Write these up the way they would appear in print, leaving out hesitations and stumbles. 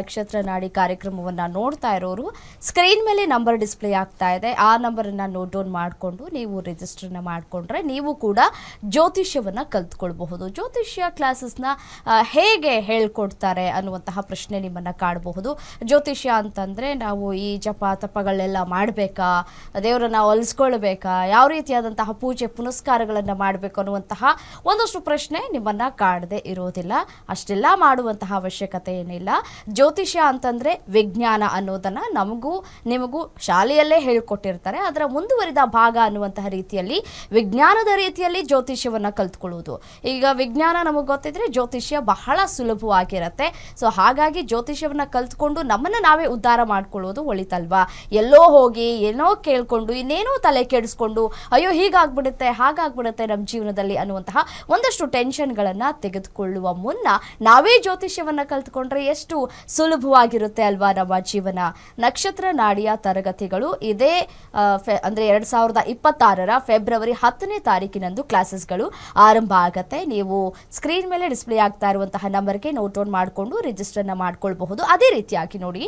ನಕ್ಷತ್ರ ನಾಡಿ ಕಾರ್ಯಕ್ರಮವನ್ನು ನೋಡ್ತಾ ಇರೋರು ಸ್ಕ್ರೀನ್ ಮೇಲೆ ನಂಬರ್ ಡಿಸ್ಪ್ಲೇ ಆಗ್ತಾ ಇದೆ. ಆ ನಂಬರನ್ನು ನೋಟ್ ಡೌನ್ ಮಾಡಿಕೊಂಡು ನೀವು ರಿಜಿಸ್ಟರ್ನ ಮಾಡಿಕೊಂಡ್ರೆ ನೀವು ಕೂಡ ಜ್ಯೋತಿಷ್ಯವನ್ನು ಕಲ್ತ್ಕೊಳ್ಬಹುದು. ಜ್ಯೋತಿಷ್ಯ ಕ್ಲಾಸಸ್ನ ಹೇಗೆ ಹೇಳ್ಕೊಡ್ತಾರೆ ಅನ್ನುವಂತಹ ಪ್ರಶ್ನೆ ನಿಮ್ಮನ್ನು ಕಾಡಬಹುದು. ಜ್ಯೋತಿಷ್ಯ ಅಂತಂದರೆ ನಾವು ಈ ಜಪ ತಪಗಳೆಲ್ಲ ಮಾಡಬೇಕಾ, ದೇವರನ್ನು ಒಲಿಸ್ಕೊಳ್ಬೇಕಾ, ಯಾವ ರೀತಿಯಾದಂತಹ ಪೂಜೆ ಪುನಸ್ಕಾರಗಳನ್ನು ಮಾಡಬೇಕು ಅನ್ನುವಂತಹ ಒಂದಷ್ಟು ಪ್ರಶ್ನೆ ನಿಮ್ಮನ್ನು ಕಾಡದೆ ಇರೋದಿಲ್ಲ. ಅಷ್ಟೆಲ್ಲ ಮಾಡುವಂತಹ ಅವಶ್ಯಕತೆ ಏನಿಲ್ಲ. ಜ್ಯೋತಿಷ್ಯ ಅಂತಂದರೆ ವಿಜ್ಞಾನ ಅನ್ನೋದನ್ನು ನಿಮಗೂ ಶಾಲೆಯಲ್ಲೇ ಹೇಳ್ಕೊಟ್ಟಿರ್ತಾರೆ. ಅದರ ಮುಂದುವರಿದ ಭಾಗ ಅನ್ನುವಂತಹ ರೀತಿಯಲ್ಲಿ ವಿಜ್ಞಾನದ ರೀತಿಯಲ್ಲಿ ಜ್ಯೋತಿಷ್ಯವನ್ನು ಕಲ್ತ್ಕೊಳ್ಳುವುದು. ಈಗ ವಿಜ್ಞಾನ ನಮಗೆ ಗೊತ್ತಿದ್ರೆ ಜ್ಯೋತಿಷ್ಯ ಬಹಳ ಸುಲಭವಾಗಿರುತ್ತೆ. ಸೊ ಹಾಗಾಗಿ ಜ್ಯೋತಿಷ್ಯವನ್ನು ಕಲ್ತ್ಕೊಂಡು ನಮ್ಮನ್ನು ನಾವೇ ಉದ್ಧಾರ ಮಾಡ್ಕೊಳ್ಳೋದು ಒಳಿತಲ್ವಾ. ಎಲ್ಲೋ ಹೋಗಿ ಏನೋ ಕೇಳ್ಕೊಂಡು ಇನ್ನೇನೋ ತಲೆ ಕೆಡಿಸ್ಕೊಂಡು ಅಯ್ಯೋ ಹೀಗಾಗ್ಬಿಡುತ್ತೆ ಹಾಗಾಗ್ಬಿಡುತ್ತೆ ನಮ್ಮ ಜೀವನದಲ್ಲಿ ಅನ್ನುವಂತಹ ಒಂದಷ್ಟು ಟೆನ್ಷನ್ಗಳನ್ನು ತೆಗೆದುಕೊಳ್ಳುವ ಮುನ್ನ ನಾವೇ ಜ್ಯೋತಿಷ್ಯವನ್ನು ಕಲ್ತ್ಕೊಂಡ್ರೆ ಎಷ್ಟು ಸುಲಭವಾಗಿರುತ್ತೆ ಅಲ್ವಾ ನಮ್ಮ ಜೀವನ. ನಕ್ಷತ್ರ ನಾಡಿಯ ತರಗತಿಗಳು ಇದೇ ಅಂದರೆ 2026 ಫೆಬ್ರವರಿ 10ನೇ ತಾರೀಕಿನಂದು ಕ್ಲಾಸಸ್ಗಳು ಆರಂಭ ಆಗುತ್ತೆ. ನೀವು ಸ್ಕ್ರೀನ್ ಮೇಲೆ ಡಿಸ್ಪ್ಲೇ ಆಗ್ತಾ ಇರುವಂತಹ ನಂಬರ್ಗೆ ನೋಟ್ ಡೌನ್ ಮಾಡಿಕೊಂಡು ರಿಜಿಸ್ಟರ್ನ ಮಾಡ್ಕೊಳ್ಬಹುದು. ಅದೇ ರೀತಿಯಾಗಿ ನೋಡಿ,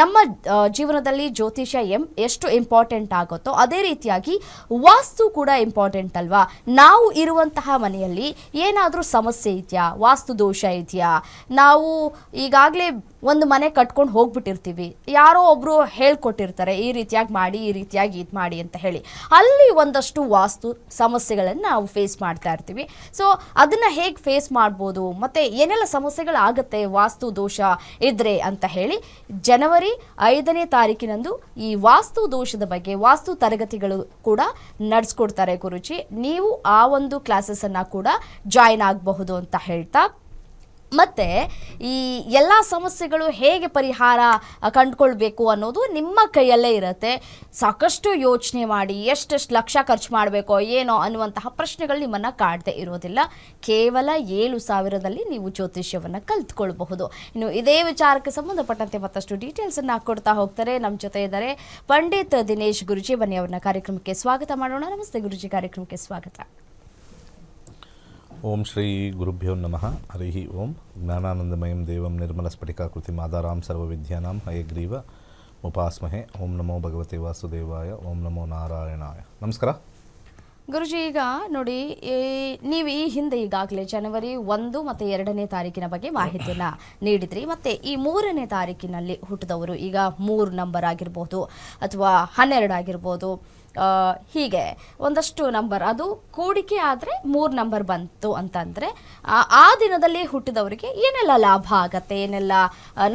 ನಮ್ಮ ಜೀವನದಲ್ಲಿ ಜ್ಯೋತಿಷ್ಯ ಎಷ್ಟು ಇಂಪಾರ್ಟೆಂಟ್ ಆಗುತ್ತೋ ಅದೇ ರೀತಿಯಾಗಿ ವಾಸ್ತು ಕೂಡ ಇಂಪಾರ್ಟೆಂಟ್ ಅಲ್ವಾ. ನಾವು ಇರುವಂತಹ ಮನೆಯಲ್ಲಿ ಏನಾದರೂ ಸಮಸ್ಯೆ ಇದೆಯಾ, ವಾಸ್ತು ದೋಷ ಇದೆಯಾ, ನಾವು ಈಗಾಗಲೇ ಒಂದು ಮನೆ ಕಟ್ಕೊಂಡು ಹೋಗ್ಬಿಟ್ಟಿರ್ತೀವಿ, ಯಾರೋ ಒಬ್ಬರು ಹೇಳ್ಕೊಟ್ಟಿರ್ತಾರೆ ಈ ರೀತಿಯಾಗಿ ಮಾಡಿ ಈ ರೀತಿಯಾಗಿ ಇದು ಮಾಡಿ ಅಂತ ಹೇಳಿ, ಅಲ್ಲಿ ಒಂದಷ್ಟು ವಾಸ್ತು ಸಮಸ್ಯೆಗಳನ್ನು ನಾವು ಫೇಸ್ ಮಾಡ್ತಾ ಇರ್ತೀವಿ. ಸೊ ಅದನ್ನು ಹೇಗೆ ಫೇಸ್ ಮಾಡ್ಬೋದು ಮತ್ತು ಏನೆಲ್ಲ ಸಮಸ್ಯೆಗಳಾಗುತ್ತೆ ವಾಸ್ತು ದೋಷ ಇದ್ರೆ ಅಂತ ಹೇಳಿ ಜನವರಿ 5ನೇ ತಾರೀಕಿನಂದು ಈ ವಾಸ್ತು ದೋಷದ ಬಗ್ಗೆ ವಾಸ್ತು ತರಗತಿಗಳು ಕೂಡ ನಡೆಸ್ಕೊಡ್ತಾರೆ ಗುರುಜಿ. ನೀವು ಆ ಒಂದು ಕ್ಲಾಸಸ್ಸನ್ನು ಕೂಡ ಜಾಯಿನ್ ಆಗಬಹುದು ಅಂತ ಹೇಳ್ತಾ, ಮತ್ತು ಈ ಎಲ್ಲ ಸಮಸ್ಯೆಗಳು ಹೇಗೆ ಪರಿಹಾರ ಕಂಡುಕೊಳ್ಬೇಕು ಅನ್ನೋದು ನಿಮ್ಮ ಕೈಯಲ್ಲೇ ಇರುತ್ತೆ. ಸಾಕಷ್ಟು ಯೋಚನೆ ಮಾಡಿ ಎಷ್ಟೆಷ್ಟು ಲಕ್ಷ ಖರ್ಚು ಮಾಡಬೇಕೋ ಏನೋ ಅನ್ನುವಂತಹ ಪ್ರಶ್ನೆಗಳು ನಿಮ್ಮನ್ನು ಕಾಡದೆ ಇರೋದಿಲ್ಲ. ಕೇವಲ 7,000ದಲ್ಲಿ ನೀವು ಜ್ಯೋತಿಷ್ಯವನ್ನು ಕಲ್ತ್ಕೊಳ್ಬಹುದು. ಇನ್ನು ಇದೇ ವಿಚಾರಕ್ಕೆ ಸಂಬಂಧಪಟ್ಟಂತೆ ಮತ್ತಷ್ಟು ಡೀಟೇಲ್ಸನ್ನು ಕೊಡ್ತಾ ಹೋಗ್ತಾರೆ. ನಮ್ಮ ಜೊತೆ ಇದ್ದಾರೆ ಪಂಡಿತ್ ದಿನೇಶ್ ಗುರುಜಿ. ಬನ್ನಿ ಅವ್ರನ್ನ ಕಾರ್ಯಕ್ರಮಕ್ಕೆ ಸ್ವಾಗತ ಮಾಡೋಣ. ನಮಸ್ತೆ ಗುರುಜಿ, ಕಾರ್ಯಕ್ರಮಕ್ಕೆ ಸ್ವಾಗತ. ಓಂ ಶ್ರೀ ಗುರುಭ್ಯೋ ನಮಃ. ಹರಿ ಓಂ. ಜ್ಞಾನಾನಂದಮಯಂ ದೇವಂ ನಿರ್ಮಲಸ್ಫಟಿಕಾಕೃತಿಂ ಆಧಾರಾಂ ಸರ್ವವಿದ್ಯಾನಾಂ ಹಯಗ್ರೀವ ಉಪಾಸ್ಮಹೆ. ಓಂ ನಮೋ ಭಗವತೆ ವಾಸುದೇವಾಯ. ಓಂ ನಮೋ ನಾರಾಯಣಾಯ. ನಮಸ್ಕಾರ ಗುರುಜಿ. ಈಗ ನೋಡಿ, ನೀವು ಈ ಹಿಂದೆ ಈಗಾಗಲೇ ಜನವರಿ 1 ಮತ್ತು 2ನೇ ತಾರೀಕಿನ ಬಗ್ಗೆ ಮಾಹಿತಿಯನ್ನು ನೀಡಿದ್ರಿ. ಮತ್ತು ಈ 3ನೇ ತಾರೀಕಿನಲ್ಲಿ ಹುಟ್ಟಿದವರು, ಈಗ 3 ನಂಬರ್ ಆಗಿರ್ಬೋದು ಅಥವಾ 12 ಆಗಿರ್ಬೋದು, ಹೀಗೆ ಒಂದಷ್ಟು ನಂಬರ್ ಅದು ಕೂಡಿಕೆ ಆದರೆ 3 ನಂಬರ್ ಬಂತು ಅಂತಂದರೆ ಆ ದಿನದಲ್ಲಿ ಹುಟ್ಟಿದವರಿಗೆ ಏನೆಲ್ಲ ಲಾಭ ಆಗತ್ತೆ, ಏನೆಲ್ಲ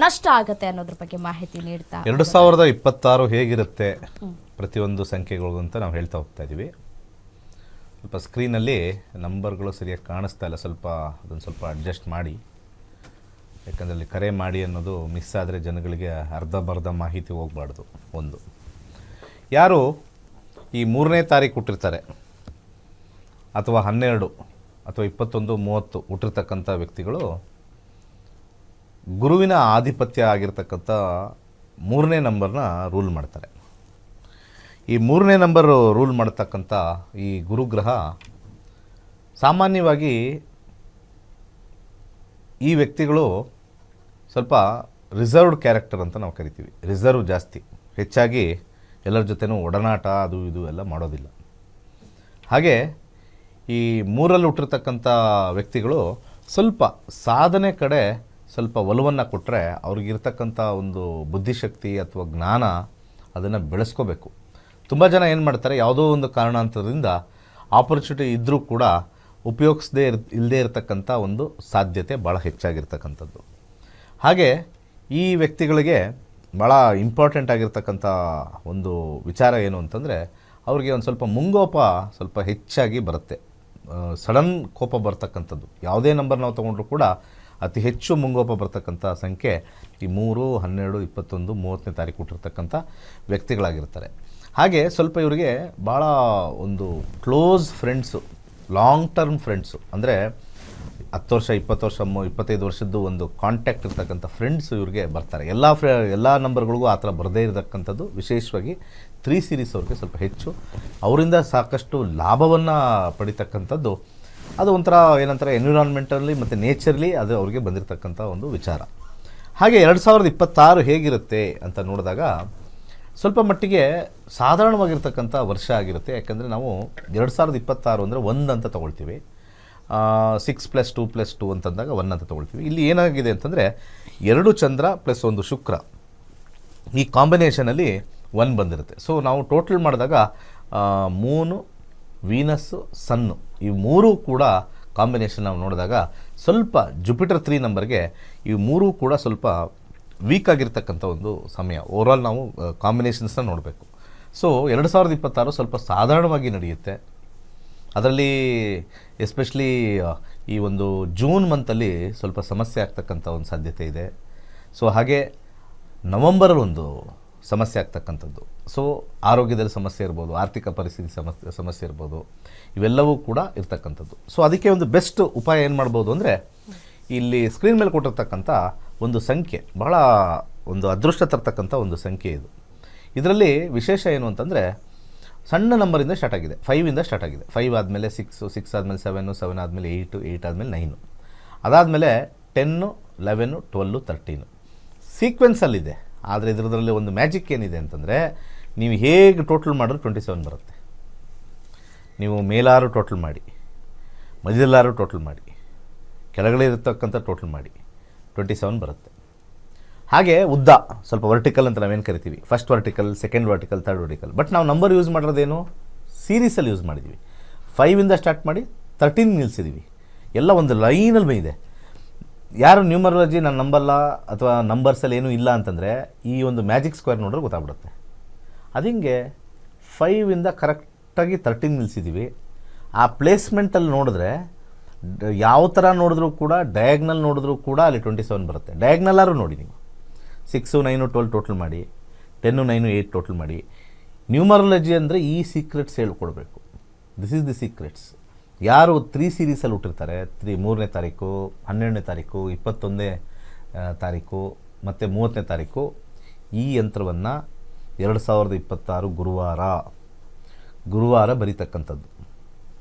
ನಷ್ಟ ಆಗತ್ತೆ ಅನ್ನೋದ್ರ ಬಗ್ಗೆ ಮಾಹಿತಿ ನೀಡ್ತಾ. 2026 ಹೇಗಿರುತ್ತೆ ಪ್ರತಿಯೊಂದು ಸಂಖ್ಯೆಗಳು ಅಂತ ನಾವು ಹೇಳ್ತಾ ಹೋಗ್ತಾ ಇದ್ದೀವಿ. ಸ್ವಲ್ಪ ಸ್ಕ್ರೀನಲ್ಲಿ ನಂಬರ್ಗಳು ಸರಿಯಾಗಿ ಕಾಣಿಸ್ತಾ ಇಲ್ಲ, ಅದನ್ನು ಸ್ವಲ್ಪ ಅಡ್ಜಸ್ಟ್ ಮಾಡಿ. ಯಾಕಂದರೆ ಅಲ್ಲಿ ಕರೆ ಮಾಡಿ ಅನ್ನೋದು ಮಿಸ್ ಆದರೆ ಜನಗಳಿಗೆ ಅರ್ಧಬರ್ಧ ಮಾಹಿತಿ ಹೋಗಬಾರ್ದು. ಒಂದು, ಯಾರು ಈ 3ನೇ ತಾರೀಕು ಹುಟ್ಟಿರ್ತಾರೆ ಅಥವಾ 12 ಅಥವಾ 21, 30 ಹುಟ್ಟಿರ್ತಕ್ಕಂಥ ವ್ಯಕ್ತಿಗಳು ಗುರುವಿನ ಆಧಿಪತ್ಯ ಆಗಿರ್ತಕ್ಕಂಥ 3ನೇ ನಂಬರ್ನ ರೂಲ್ ಮಾಡ್ತಾರೆ. ಈ 3ನೇ ನಂಬರ್ ರೂಲ್ ಮಾಡ್ತಕ್ಕಂಥ ಈ ಗುರುಗ್ರಹ ಸಾಮಾನ್ಯವಾಗಿ ಈ ವ್ಯಕ್ತಿಗಳು ಸ್ವಲ್ಪ ರಿಸರ್ವ್ಡ್ ಕ್ಯಾರೆಕ್ಟರ್ ಅಂತ ನಾವು ಕರಿತೀವಿ. ರಿಸರ್ವ್ ಜಾಸ್ತಿ, ಹೆಚ್ಚಾಗಿ ಎಲ್ಲರ ಜೊತೆನೂ ಒಡನಾಟ ಅದು ಇದು ಎಲ್ಲ ಮಾಡೋದಿಲ್ಲ. ಹಾಗೆ ಈ 3ರಲ್ಲಿ ಹುಟ್ಟಿರ್ತಕ್ಕಂಥ ವ್ಯಕ್ತಿಗಳು ಸ್ವಲ್ಪ ಸಾಧನೆ ಕಡೆ ಸ್ವಲ್ಪ ಒಲವನ್ನು ಕೊಟ್ಟರೆ ಅವ್ರಿಗಿರ್ತಕ್ಕಂಥ ಒಂದು ಬುದ್ಧಿಶಕ್ತಿ ಅಥವಾ ಜ್ಞಾನ ಅದನ್ನು ಬೆಳೆಸ್ಕೋಬೇಕು. ತುಂಬ ಜನ ಏನು ಮಾಡ್ತಾರೆ, ಯಾವುದೋ ಒಂದು ಕಾರಣಾಂತರದಿಂದ ಆಪರ್ಚುನಿಟಿ ಇದ್ದರೂ ಕೂಡ ಇಲ್ಲದೇ ಇರತಕ್ಕಂಥ ಒಂದು ಸಾಧ್ಯತೆ ಭಾಳ ಹೆಚ್ಚಾಗಿರ್ತಕ್ಕಂಥದ್ದು. ಹಾಗೆ ಈ ವ್ಯಕ್ತಿಗಳಿಗೆ ಭಾಳ ಇಂಪಾರ್ಟೆಂಟ್ ಆಗಿರ್ತಕ್ಕಂಥ ಒಂದು ವಿಚಾರ ಏನು ಅಂತಂದರೆ, ಅವ್ರಿಗೆ ಒಂದು ಸ್ವಲ್ಪ ಮುಂಗೋಪ ಸ್ವಲ್ಪ ಹೆಚ್ಚಾಗಿ ಬರುತ್ತೆ. ಸಡನ್ ಕೋಪ ಬರ್ತಕ್ಕಂಥದ್ದು. ಯಾವುದೇ ನಂಬರ್ ನಾವು ತೊಗೊಂಡ್ರೂ ಕೂಡ ಅತಿ ಹೆಚ್ಚು ಮುಂಗೋಪ ಬರ್ತಕ್ಕಂಥ ಸಂಖ್ಯೆ ಈ 3, 12, 21, 30ನೇ ತಾರೀಕು ಹುಟ್ಟಿರ್ತಕ್ಕಂಥ ವ್ಯಕ್ತಿಗಳಾಗಿರ್ತಾರೆ. ಹಾಗೆ ಸ್ವಲ್ಪ ಇವರಿಗೆ ಭಾಳ ಒಂದು close friends, long term friends, ಅಂದರೆ 10 ವರ್ಷ 20 ವರ್ಷ 25 ವರ್ಷದ್ದು ಒಂದು ಕಾಂಟ್ಯಾಕ್ಟ್ ಇರ್ತಕ್ಕಂಥ ಫ್ರೆಂಡ್ಸ್ ಇವ್ರಿಗೆ ಬರ್ತಾರೆ. ಎಲ್ಲ ನಂಬರ್ಗಳಿಗೂ ಆ ಥರ ಬರದೇ ಇರತಕ್ಕಂಥದ್ದು, ವಿಶೇಷವಾಗಿ 3 ಸೀರೀಸ್ ಅವ್ರಿಗೆ ಸ್ವಲ್ಪ ಹೆಚ್ಚು, ಅವರಿಂದ ಸಾಕಷ್ಟು ಲಾಭವನ್ನು ಪಡಿತಕ್ಕಂಥದ್ದು. ಅದು ಒಂಥರ ಏನಂತಾರೆ, ಎನ್ವಿರಾನ್ಮೆಂಟಲ್ಲಿ ಮತ್ತು ನೇಚರ್ಲಿ ಅದು ಅವ್ರಿಗೆ ಬಂದಿರತಕ್ಕಂಥ ಒಂದು ವಿಚಾರ. ಹಾಗೆ 2026 ಹೇಗಿರುತ್ತೆ ಅಂತ ನೋಡಿದಾಗ ಸ್ವಲ್ಪ ಮಟ್ಟಿಗೆ ಸಾಧಾರಣವಾಗಿರ್ತಕ್ಕಂಥ ವರ್ಷ ಆಗಿರುತ್ತೆ. ಯಾಕಂದರೆ ನಾವು 2026 ಅಂದರೆ 1 ಅಂತ ತೊಗೊಳ್ತೀವಿ, 6+2+2 ಅಂತಂದಾಗ 1 ಅಂತ ತೊಗೊಳ್ತೀವಿ. ಇಲ್ಲಿ ಏನಾಗಿದೆ ಅಂತಂದರೆ 2 ಚಂದ್ರ ಪ್ಲಸ್ 1 ಶುಕ್ರ, ಈ ಕಾಂಬಿನೇಷನಲ್ಲಿ 1 ಬಂದಿರುತ್ತೆ. ಸೊ ನಾವು ಟೋಟಲ್ ಮಾಡಿದಾಗ ಮೂನು, ವೀನಸ್ಸು, ಸನ್ನು ಈ 3 ಕೂಡ ಕಾಂಬಿನೇಷನ್ ನಾವು ನೋಡಿದಾಗ ಸ್ವಲ್ಪ ಜುಪಿಟರ್ 3 ನಂಬರ್ಗೆ ಈ 3 ಕೂಡ ಸ್ವಲ್ಪ ವೀಕ್ ಆಗಿರ್ತಕ್ಕಂಥ ಒಂದು ಸಮಯ. ಓವರಾಲ್ ನಾವು ಕಾಂಬಿನೇಷನ್ಸ್ನ ನೋಡಬೇಕು. ಸೊ 2026 ಸ್ವಲ್ಪ ಸಾಧಾರಣವಾಗಿ ನಡೆಯುತ್ತೆ. ಅದರಲ್ಲಿ ಎಸ್ಪೆಷಲಿ ಈ ಒಂದು ಜೂನ್ ಮಂತಲ್ಲಿ ಸ್ವಲ್ಪ ಸಮಸ್ಯೆ ಆಗ್ತಕ್ಕಂಥ ಒಂದು ಸಾಧ್ಯತೆ ಇದೆ. ಸೊ ಹಾಗೆ ನವಂಬರಲ್ಲಿ ಒಂದು ಸಮಸ್ಯೆ ಆಗ್ತಕ್ಕಂಥದ್ದು. ಸೊ ಆರೋಗ್ಯದಲ್ಲಿ ಸಮಸ್ಯೆ ಇರ್ಬೋದು, ಆರ್ಥಿಕ ಪರಿಸ್ಥಿತಿ ಸಮಸ್ಯೆ ಇರ್ಬೋದು, ಇವೆಲ್ಲವೂ ಕೂಡ ಇರ್ತಕ್ಕಂಥದ್ದು. ಸೊ ಅದಕ್ಕೆ ಒಂದು ಬೆಸ್ಟ್ ಉಪಾಯ ಏನು ಮಾಡ್ಬೋದು ಅಂದರೆ, ಇಲ್ಲಿ ಸ್ಕ್ರೀನ್ ಮೇಲೆ ಕೊಟ್ಟಿರ್ತಕ್ಕಂಥ ಒಂದು ಸಂಖ್ಯೆ ಬಹಳ ಒಂದು ಅದೃಷ್ಟ ತರ್ತಕ್ಕಂಥ ಒಂದು ಸಂಖ್ಯೆ ಇದು. ಇದರಲ್ಲಿ ವಿಶೇಷ ಏನು ಅಂತಂದರೆ, ಸಣ್ಣ ನಂಬರಿಂದ ಸ್ಟಾರ್ಟ್ ಆಗಿದೆ, 5ಇಂದ ಸ್ಟಾರ್ಟ್ ಆಗಿದೆ. 5 ಆದಮೇಲೆ 6, 6 ಆದಮೇಲೆ 7, 7 ಆದಮೇಲೆ 8, 8 ಆದಮೇಲೆ 9, ಅದಾದಮೇಲೆ 10, 11, 12, 13 ಸೀಕ್ವೆನ್ಸಲ್ಲಿದೆ. ಆದರೆ ಇದರಲ್ಲಿ ಒಂದು ಮ್ಯಾಜಿಕ್ ಏನಿದೆ ಅಂತಂದರೆ, ನೀವು ಹೇಗೆ ಟೋಟಲ್ ಮಾಡಿದ್ರೆ 27 ಬರುತ್ತೆ. ನೀವು ಮೇಲಾರು ಟೋಟಲ್ ಮಾಡಿ, ಮಧ್ಯದಲ್ಲಾರು ಟೋಟಲ್ ಮಾಡಿ, ಕೆಳಗಡೆ ಇರತಕ್ಕಂಥ ಟೋಟಲ್ ಮಾಡಿ, 27 ಬರುತ್ತೆ. ಹಾಗೆ ಉದ್ದ ಸ್ವಲ್ಪ ವರ್ಟಿಕಲ್ ಅಂತ ನಾವೇನು ಕರಿತೀವಿ, first vertical, second vertical, third vertical. But ನಾವು ನಂಬರ್ ಯೂಸ್ ಮಾಡಿರೋದೇನು, ಸೀರೀಸಲ್ಲಿ ಯೂಸ್ ಮಾಡಿದ್ದೀವಿ. 5ಇಂದ ಸ್ಟಾರ್ಟ್ ಮಾಡಿ 13 ನಿಲ್ಲಿಸಿದ್ದೀವಿ. ಎಲ್ಲ ಒಂದು ಲೈನಲ್ಲಿ ಬಂದಿದೆ. ಯಾರು ನ್ಯೂಮರಾಲಜಿ ನಾನು ನಂಬಲ್ಲ ಅಥವಾ ನಂಬರ್ಸಲ್ಲಿ ಏನೂ ಇಲ್ಲ ಅಂತಂದರೆ, ಈ ಒಂದು ಮ್ಯಾಜಿಕ್ ಸ್ಕ್ವೇರ್ ನೋಡಿದ್ರೆ ಗೊತ್ತಾಗ್ಬಿಡುತ್ತೆ. ಅದು ಹಿಂಗೆ 5ಇಂದ ಕರೆಕ್ಟಾಗಿ 13 ನಿಲ್ಲಿಸಿದ್ದೀವಿ. ಆ ಪ್ಲೇಸ್ಮೆಂಟಲ್ಲಿ ನೋಡಿದ್ರೆ ಯಾವ ಥರ ನೋಡಿದ್ರೂ ಕೂಡ, ಡಯಾಗ್ನಲ್ ನೋಡಿದ್ರೂ ಕೂಡ ಅಲ್ಲಿ 27 ಬರುತ್ತೆ. ಡಯಾಗ್ನಲ್ಲಾರು ನೋಡಿ ನೀವು 6, 9, 12 ಟೋಟಲ್ ಮಾಡಿ, 10, 9, 8 ಟೋಟಲ್ ಮಾಡಿ. ನ್ಯೂಮರಾಲಜಿ ಅಂದರೆ ಈ ಸೀಕ್ರೆಟ್ಸ್ ಹೇಳ್ಕೊಡ್ಬೇಕು. This is the secrets. ಯಾರು 3 ಸೀರೀಸಲ್ಲಿ ಹುಟ್ಟಿರ್ತಾರೆ, 3ನೇ ತಾರೀಕು, 12ನೇ ತಾರೀಕು, 21ನೇ ತಾರೀಕು ಮತ್ತು 30ನೇ ತಾರೀಕು, ಈ ಯಂತ್ರವನ್ನು 2026 ಗುರುವಾರ ಬರೀತಕ್ಕಂಥದ್ದು.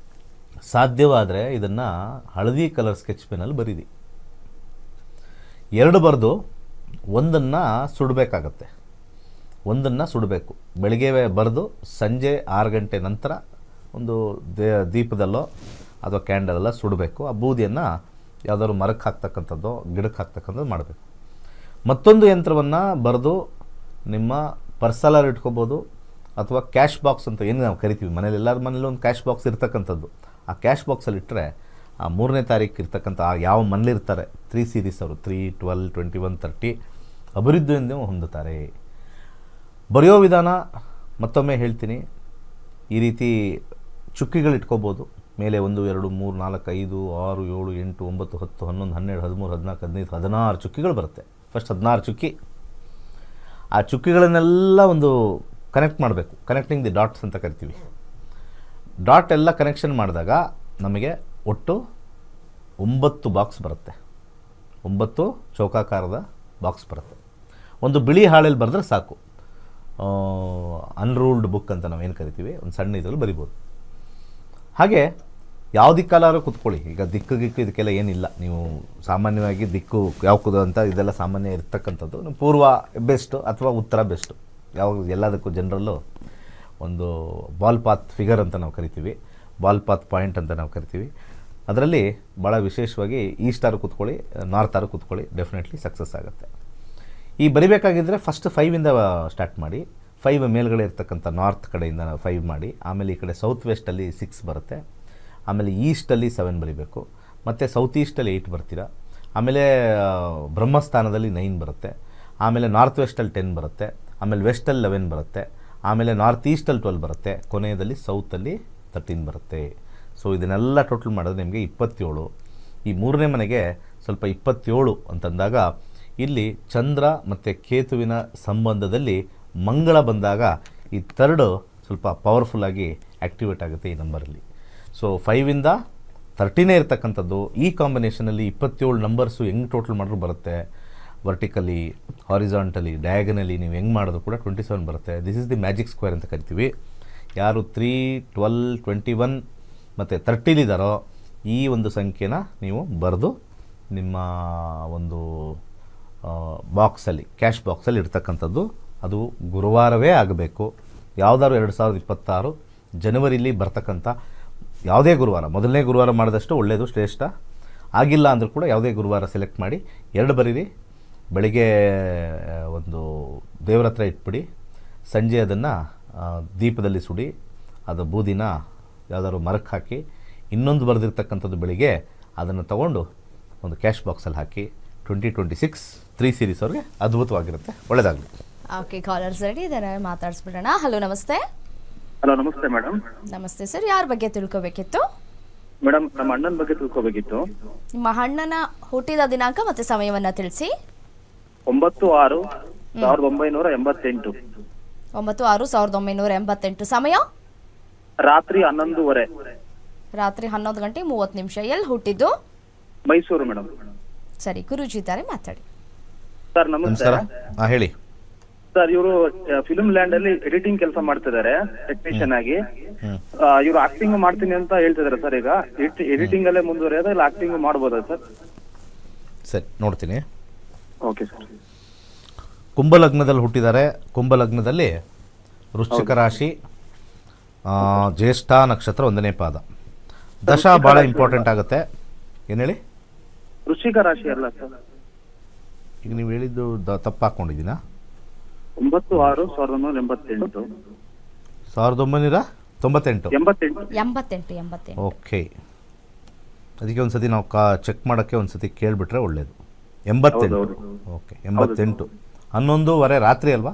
ಸಾಧ್ಯವಾದರೆ ಇದನ್ನು ಹಳದಿ ಕಲರ್ ಸ್ಕೆಚ್ ಪೆನಲ್ಲಿ ಬರೀರಿ. 2 ಬರೆದು ಒಂದನ್ನು ಸುಡಬೇಕಾಗತ್ತೆ. ಒಂದನ್ನು ಸುಡಬೇಕು. ಬೆಳಗ್ಗೆ ಬರೆದು ಸಂಜೆ 6 ಗಂಟೆ ನಂತರ ಒಂದು ದೀಪದಲ್ಲೋ ಅಥವಾ ಕ್ಯಾಂಡಲಲ್ಲ ಸುಡಬೇಕು. ಆ ಬೂದಿಯನ್ನು ಯಾವುದಾದ್ರು ಮರಕ್ಕೆ ಹಾಕ್ತಕ್ಕಂಥದ್ದು, ಗಿಡಕ್ಕೆ ಹಾಕ್ತಕ್ಕಂಥದ್ದು ಮಾಡಬೇಕು. ಮತ್ತೊಂದು ಯಂತ್ರವನ್ನು ಬರೆದು ನಿಮ್ಮ ಪರ್ಸಲಲ್ಲಿ ಇಟ್ಕೋಬೋದು, ಅಥವಾ ಕ್ಯಾಶ್ ಬಾಕ್ಸ್ ಅಂತ ಏನು ನಾವು ಕರಿತೀವಿ, ಮನೇಲಿ ಎಲ್ಲರ ಮನೇಲಿ ಒಂದು ಕ್ಯಾಶ್ ಬಾಕ್ಸ್ ಇರ್ತಕ್ಕಂಥದ್ದು. ಆ ಕ್ಯಾಶ್ ಬಾಕ್ಸಲ್ಲಿ ಇಟ್ಟರೆ ಆ 3ನೇ ತಾರೀಕು ಇರ್ತಕ್ಕಂಥ ಯಾವ ಮನೇಲಿರ್ತಾರೆ 3 ಸೀರೀಸ್ ಅವರು 3, 12, 21, 30 ಅಭಿವೃದ್ಧಿಯನ್ನು ಹೊಂದುತ್ತಾರೆ. ಬರೆಯೋ ವಿಧಾನ ಮತ್ತೊಮ್ಮೆ ಹೇಳ್ತೀನಿ. ಈ ರೀತಿ ಚುಕ್ಕಿಗಳು ಇಟ್ಕೋಬೋದು. ಮೇಲೆ 1, 2, 3, 4, 5, 6, 7, 8, 9, 10, 11, 12, 13, 14, 15, 16 ಚುಕ್ಕಿಗಳು ಬರುತ್ತೆ. ಫಸ್ಟ್ 16 ಚುಕ್ಕಿ. ಆ ಚುಕ್ಕಿಗಳನ್ನೆಲ್ಲ ಒಂದು ಕನೆಕ್ಟ್ ಮಾಡಬೇಕು. ಕನೆಕ್ಟಿಂಗ್ ದಿ ಡಾಟ್ಸ್ ಅಂತ ಕರಿತೀವಿ. ಡಾಟ್ ಎಲ್ಲ ಕನೆಕ್ಷನ್ ಮಾಡಿದಾಗ ನಮಗೆ ಒಟ್ಟು 9 ಬಾಕ್ಸ್ ಬರುತ್ತೆ. 9 ಚೌಕಾಕಾರದ ಬಾಕ್ಸ್ ಬರುತ್ತೆ. ಒಂದು ಬಿಳಿ ಹಾಳೆಯಲ್ಲಿ ಬರೆದ್ರೆ ಸಾಕು. ಅನ್ರೂಲ್ಡ್ ಬುಕ್ ಅಂತ ನಾವೇನು ಕರಿತೀವಿ, ಒಂದು ಸಣ್ಣ ಇದರಲ್ಲಿ ಬರಿಬೋದು. ಹಾಗೆ ಯಾವ ದಿಕ್ಕಲ್ಲಾದ್ರೂ ಕೂತ್ಕೊಳ್ಳಿ. ಈಗ ದಿಕ್ಕು ಇದಕ್ಕೆಲ್ಲ ಏನಿಲ್ಲ. ನೀವು ಸಾಮಾನ್ಯವಾಗಿ ದಿಕ್ಕು ಯಾವುದು ಅಂತ ಇದೆಲ್ಲ ಸಾಮಾನ್ಯ ಇರ್ತಕ್ಕಂಥದ್ದು. ಪೂರ್ವ ಬೆಸ್ಟು ಅಥವಾ ಉತ್ತರ ಬೆಸ್ಟು. ಎಲ್ಲದಕ್ಕೂ ಜನರಲ್ಲು ಒಂದು ಬಾಲ್ ಪಾತ್ ಫಿಗರ್ ಅಂತ ನಾವು ಕರಿತೀವಿ, ಬಾಲ್ ಪಾತ್ ಪಾಯಿಂಟ್ ಅಂತ ನಾವು ಕರಿತೀವಿ. ಅದರಲ್ಲಿ ಭಾಳ ವಿಶೇಷವಾಗಿ ಈಸ್ಟಾರು ಕೂತ್ಕೊಳ್ಳಿ, ನಾರ್ತಾರು ಕೂತ್ಕೊಳ್ಳಿ, ಡೆಫಿನೆಟ್ಲಿ ಸಕ್ಸಸ್ ಆಗುತ್ತೆ. ಈ ಬರಿಬೇಕಾಗಿದ್ದರೆ ಫಸ್ಟ್ 5ಇಂದ ಸ್ಟಾರ್ಟ್ ಮಾಡಿ. 5 ಮೇಲ್ಗಡೆ ಇರ್ತಕ್ಕಂಥ ನಾರ್ತ್ ಕಡೆಯಿಂದ 5 ಮಾಡಿ. ಆಮೇಲೆ ಈ ಕಡೆ ಸೌತ್ ವೆಸ್ಟಲ್ಲಿ 6 ಬರುತ್ತೆ. ಆಮೇಲೆ ಈಸ್ಟಲ್ಲಿ 7 ಬರಿಬೇಕು. ಮತ್ತು ಸೌತ್ ಈಸ್ಟಲ್ಲಿ 8 ಬರ್ತೀರಾ. ಆಮೇಲೆ ಬ್ರಹ್ಮಸ್ಥಾನದಲ್ಲಿ 9 ಬರುತ್ತೆ. ಆಮೇಲೆ ನಾರ್ತ್ ವೆಸ್ಟಲ್ಲಿ 10 ಬರುತ್ತೆ. ಆಮೇಲೆ ವೆಸ್ಟಲ್ಲಿ 11 ಬರುತ್ತೆ. ಆಮೇಲೆ ನಾರ್ತ್ ಈಸ್ಟಲ್ಲಿ 12 ಬರುತ್ತೆ. ಕೊನೆಯದಲ್ಲಿ ಸೌತಲ್ಲಿ 13 ಬರುತ್ತೆ. ಸೊ ಇದನ್ನೆಲ್ಲ ಟೋಟಲ್ ಮಾಡಿದ್ರೆ ನಿಮಗೆ 27. ಈ 3ನೇ ಮನೆಗೆ ಸ್ವಲ್ಪ 27 ಅಂತಂದಾಗ ಇಲ್ಲಿ ಚಂದ್ರ ಮತ್ತು ಕೇತುವಿನ ಸಂಬಂಧದಲ್ಲಿ ಮಂಗಳ ಬಂದಾಗ ಈ 3 ಸ್ವಲ್ಪ ಪವರ್ಫುಲ್ಲಾಗಿ ಆ್ಯಕ್ಟಿವೇಟ್ ಆಗುತ್ತೆ ಈ ನಂಬರಲ್ಲಿ. ಸೊ 5ಇಂದ 30ನೇ ಇರ್ತಕ್ಕಂಥದ್ದು. ಈ ಕಾಂಬಿನೇಷನಲ್ಲಿ 27 ನಂಬರ್ಸು ಹೆಂಗೆ ಟೋಟಲ್ ಮಾಡಿದ್ರು ಬರುತ್ತೆ. ವರ್ಟಿಕಲಿ, ಹಾರಿಜಾಂಟಲಿ, ಡಯಾಗನಲಿ ನೀವು ಹೆಂಗೆ ಮಾಡೋದು ಕೂಡ 27 ಬರುತ್ತೆ. This is the magic square ಅಂತ ಕರಿತೀವಿ. ಯಾರು 3, 12, 21 ಮತ್ತು 30 ಈ ಒಂದು ಸಂಖ್ಯೆನ ನೀವು ಬರೆದು ನಿಮ್ಮ ಒಂದು ಬಾಕ್ಸಲ್ಲಿ, ಕ್ಯಾಶ್ ಬಾಕ್ಸಲ್ಲಿ ಇಡ್ತಕ್ಕಂಥದ್ದು. ಅದು ಗುರುವಾರವೇ ಆಗಬೇಕು. ಯಾವುದಾದ್ರು 2026 ಜನವರಿಲಿ ಬರ್ತಕ್ಕಂಥ ಯಾವುದೇ ಗುರುವಾರ, ಮೊದಲನೇ ಗುರುವಾರ ಮಾಡಿದಷ್ಟು ಒಳ್ಳೆಯದು, ಶ್ರೇಷ್ಠ. ಆಗಿಲ್ಲ ಅಂದರೂ ಕೂಡ ಯಾವುದೇ ಗುರುವಾರ ಸೆಲೆಕ್ಟ್ ಮಾಡಿ 2 ಬರೀರಿ. ಬೆಳಿಗ್ಗೆ ಒಂದು ದೇವರ ಹತ್ರ ಇಟ್ಬಿಡಿ, ಸಂಜೆ ಅದನ್ನು ದೀಪದಲ್ಲಿ ಸುಡಿ, ಅದು ಬೂದಿನ ಯಾವುದಾದ್ರು ಮರಕ್ಕೆ ಹಾಕಿ, ಇನ್ನೊಂದು ಬರೆದಿರ್ತಕ್ಕಂಥದ್ದು ಬೆಳಿಗ್ಗೆ ಅದನ್ನು ತಗೊಂಡು ಒಂದು ಕ್ಯಾಶ್ ಬಾಕ್ಸಲ್ಲಿ ಹಾಕಿ. 2026 3 ಸೀರೀಸ್ ಅವ್ರಿಗೆ ಅದ್ಭುತವಾಗಿರುತ್ತೆ. ಒಳ್ಳೆಯದಾಗಲಿ. ಓಕೆ, ಕಾಲರ್ಸ್ ರೆಡಿ ಇದ್ದಾರೆ, ಮಾತಾಡಿಸ್ಬಿಡೋಣ. ಹಲೋ, ನಮಸ್ತೆ. ಹಲೋ, ನಮಸ್ತೆ ಮೇಡಮ್. ನಮಸ್ತೆ ಸರ್, ಯಾರ ಬಗ್ಗೆ ತಿಳ್ಕೊಬೇಕಿತ್ತು? ಮೇಡಮ್, ನಮ್ಮ ಅಣ್ಣನ ಬಗ್ಗೆ ತಿಳ್ಕೊಬೇಕಿತ್ತು. ನಿಮ್ಮ ಅಣ್ಣನ ಹುಟ್ಟಿದ ದಿನಾಂಕ ಮತ್ತು ಸಮಯವನ್ನ ತಿಳಿಸಿ. 9/6/1988. 9/6/1988. ಸಮಯ ರಾತ್ರಿ 11:30. ರಾತ್ರಿ 11:30. ಎಲ್ಲಿ ಹುಟ್ಟಿದ್ದು? ಮೈಸೂರು ಮೇಡಮ್. ಸರಿ, ಗುರೂಜಿ ಇದ್ದಾರೆ, ಮಾತಾಡಿ. ಸರ್ ನಮಸ್ತೆ. ನಮಸ್ಕಾರ. ಹೇಳಿ ಸರ್. ಇವರು ಫಿಲ್ಮ್ ಲ್ಯಾಂಡ್ ಅಲ್ಲಿ ಎಡಿಟಿಂಗ್ ಕೆಲಸ ಮಾಡ್ತಿದ್ದಾರೆ, ಟೆಕ್ನಿಷಿಯನ್ ಆಗಿ. ಇವರು ಆಕ್ಟಿಂಗ್ ಮಾಡ್ತೀನಿ ಅಂತ ಹೇಳ್ತಿದ್ದಾರೆ ಸರ್. ಈಗ ಎಡಿಟಿಂಗ್ ಅಲ್ಲೇ ಮುಂದುವರಿಯೋದ ಇಲ್ಲ ಆಕ್ಟಿಂಗ್ ಮಾಡ್ಬೋದಾ ಸರ್? ಸರಿ, ನೋಡ್ತೀನಿ. Okay sir. ಕುಂಭಲಗ್ನದಲ್ಲಿ ಹುಟ್ಟಿದ್ದಾರೆ. ಕುಂಭಲಗ್ನದಲ್ಲಿ ವೃಶ್ಚಿಕ ರಾಶಿ, ಜ್ಯೇಷ್ಠ ನಕ್ಷತ್ರ 1ನೇ ಪಾದ. ದಶ ಭಾಳ ಇಂಪಾರ್ಟೆಂಟ್ ಆಗುತ್ತೆ. ಏನು ಹೇಳಿ? ವೃಶ್ಚಿಕ ರಾಶಿ ಅಲ್ಲ ಸರ್. ಈಗ ನೀವು ಹೇಳಿದ್ದು ತಪ್ಪು ಹಾಕ್ಕೊಂಡಿದ್ದೀನಾ? 9/6/1988. 1998. ಓಕೆ, ಅದಕ್ಕೆ ಒಂದು ಸತಿ ನಾವು ಚೆಕ್ ಮಾಡೋಕ್ಕೆ ಒಂದು ಸತಿ ಕೇಳಿಬಿಟ್ರೆ ಒಳ್ಳೆಯದು. 88. ಓಕೆ, 88. 11:30 ರಾತ್ರಿ ಅಲ್ವಾ?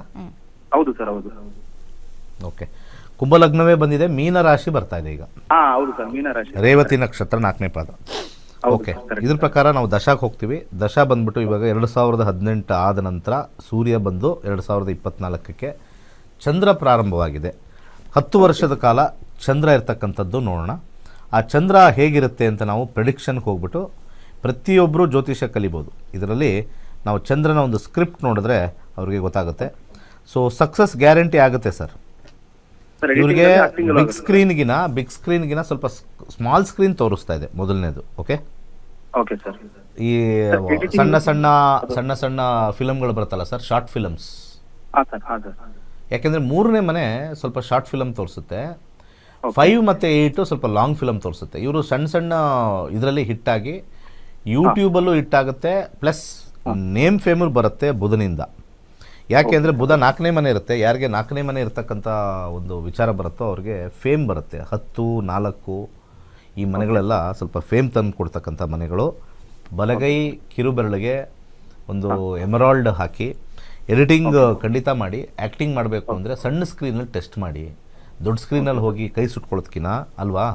ಹೌದು ಸರ್, ಹೌದು. ಓಕೆ, ಕುಂಭಲಗ್ನವೇ ಬಂದಿದೆ, ಮೀನ ರಾಶಿ ಬರ್ತಾ ಇದೆ ಈಗ. ಹೌದು ಸರ್, ಮೀನ ರಾಶಿ, ರೇವತಿ ನಕ್ಷತ್ರ 4ನೇ ಪಾದ. ಓಕೆ, ಇದ್ರ ಪ್ರಕಾರ ನಾವು ದಶಾಕ್ಕೆ ಹೋಗ್ತೀವಿ. ದಶ ಬಂದ್ಬಿಟ್ಟು ಇವಾಗ 2018 ಆದ ನಂತರ ಸೂರ್ಯ ಬಂದು 2024ಕ್ಕೆ ಚಂದ್ರ ಪ್ರಾರಂಭವಾಗಿದೆ. 10 ವರ್ಷದ ಕಾಲ ಚಂದ್ರ ಇರ್ತಕ್ಕಂಥದ್ದು ನೋಡೋಣ. ಆ ಚಂದ್ರ ಹೇಗಿರುತ್ತೆ ಅಂತ ನಾವು ಪ್ರೆಡಿಕ್ಷನ್ಗೆ ಹೋಗ್ಬಿಟ್ಟು ಪ್ರತಿಯೊಬ್ಬರು ಜ್ಯೋತಿಷ್ಯ ಕಲಿಬೋದು. ಇದರಲ್ಲಿ ನಾವು ಚಂದ್ರನ ಒಂದು ಸ್ಕ್ರಿಪ್ಟ್ ನೋಡಿದ್ರೆ ಅವ್ರಿಗೆ ಗೊತ್ತಾಗುತ್ತೆ. ಸೊ ಸಕ್ಸಸ್ ಗ್ಯಾರಂಟಿ ಆಗುತ್ತೆ ಸರ್. ಇವ್ರಿಗೆ ಬಿಗ್ ಸ್ಕ್ರೀನ್ಗಿನ ಸ್ವಲ್ಪ ಸ್ಮಾಲ್ ಸ್ಕ್ರೀನ್ ತೋರಿಸ್ತಾ ಇದೆ ಮೊದಲನೇದು. ಓಕೆ, ಈ ಸಣ್ಣ ಸಣ್ಣ ಫಿಲಮ್ಗಳು ಬರುತ್ತಲ್ಲ ಸರ್, ಶಾರ್ಟ್ ಫಿಲಮ್ಸ್. ಯಾಕೆಂದರೆ 3ನೇ ಮನೆ ಸ್ವಲ್ಪ ಶಾರ್ಟ್ ಫಿಲಮ್ ತೋರಿಸುತ್ತೆ, 5 ಮತ್ತು 8 ಸ್ವಲ್ಪ ಲಾಂಗ್ ಫಿಲಮ್ ತೋರಿಸುತ್ತೆ. ಇವರು ಸಣ್ಣ ಇದರಲ್ಲಿ ಹಿಟ್ಟಾಗಿ ಯೂಟ್ಯೂಬಲ್ಲೂ ಹಿಟ್ಟಾಗುತ್ತೆ, ಪ್ಲಸ್ ನೇಮ್ ಫೇಮು ಬರುತ್ತೆ ಬುಧನಿಂದ. ಯಾಕೆ ಅಂದರೆ ಬುಧ 4ನೇ ಮನೆ ಇರುತ್ತೆ. ಯಾರಿಗೆ 4ನೇ ಮನೆ ಇರ್ತಕ್ಕಂಥ ಒಂದು ವಿಚಾರ ಬರುತ್ತೋ ಅವ್ರಿಗೆ ಫೇಮ್ ಬರುತ್ತೆ. 10, 4 ಈ ಮನೆಗಳೆಲ್ಲ ಸ್ವಲ್ಪ ಫೇಮ್ ತಂದು ಕೊಡ್ತಕ್ಕಂಥ ಮನೆಗಳು. ಬಲಗೈ ಕಿರುಬೆರಳಿಗೆ ಒಂದು ಎಮರಾಲ್ಡ್ ಹಾಕಿ ಎಡಿಟಿಂಗ್ ಖಂಡಿತ ಮಾಡಿ. ಆ್ಯಕ್ಟಿಂಗ್ ಮಾಡಬೇಕು ಅಂದರೆ ಸಣ್ಣ ಸ್ಕ್ರೀನಲ್ಲಿ ಟೆಸ್ಟ್ ಮಾಡಿ, ದೊಡ್ಡ ಸ್ಕ್ರೀನಲ್ಲಿ ಹೋಗಿ ಕೈ ಸುಟ್ಕೊಳ್ಳೋದಕ್ಕಿಂತ ಅಲ್ವಾ,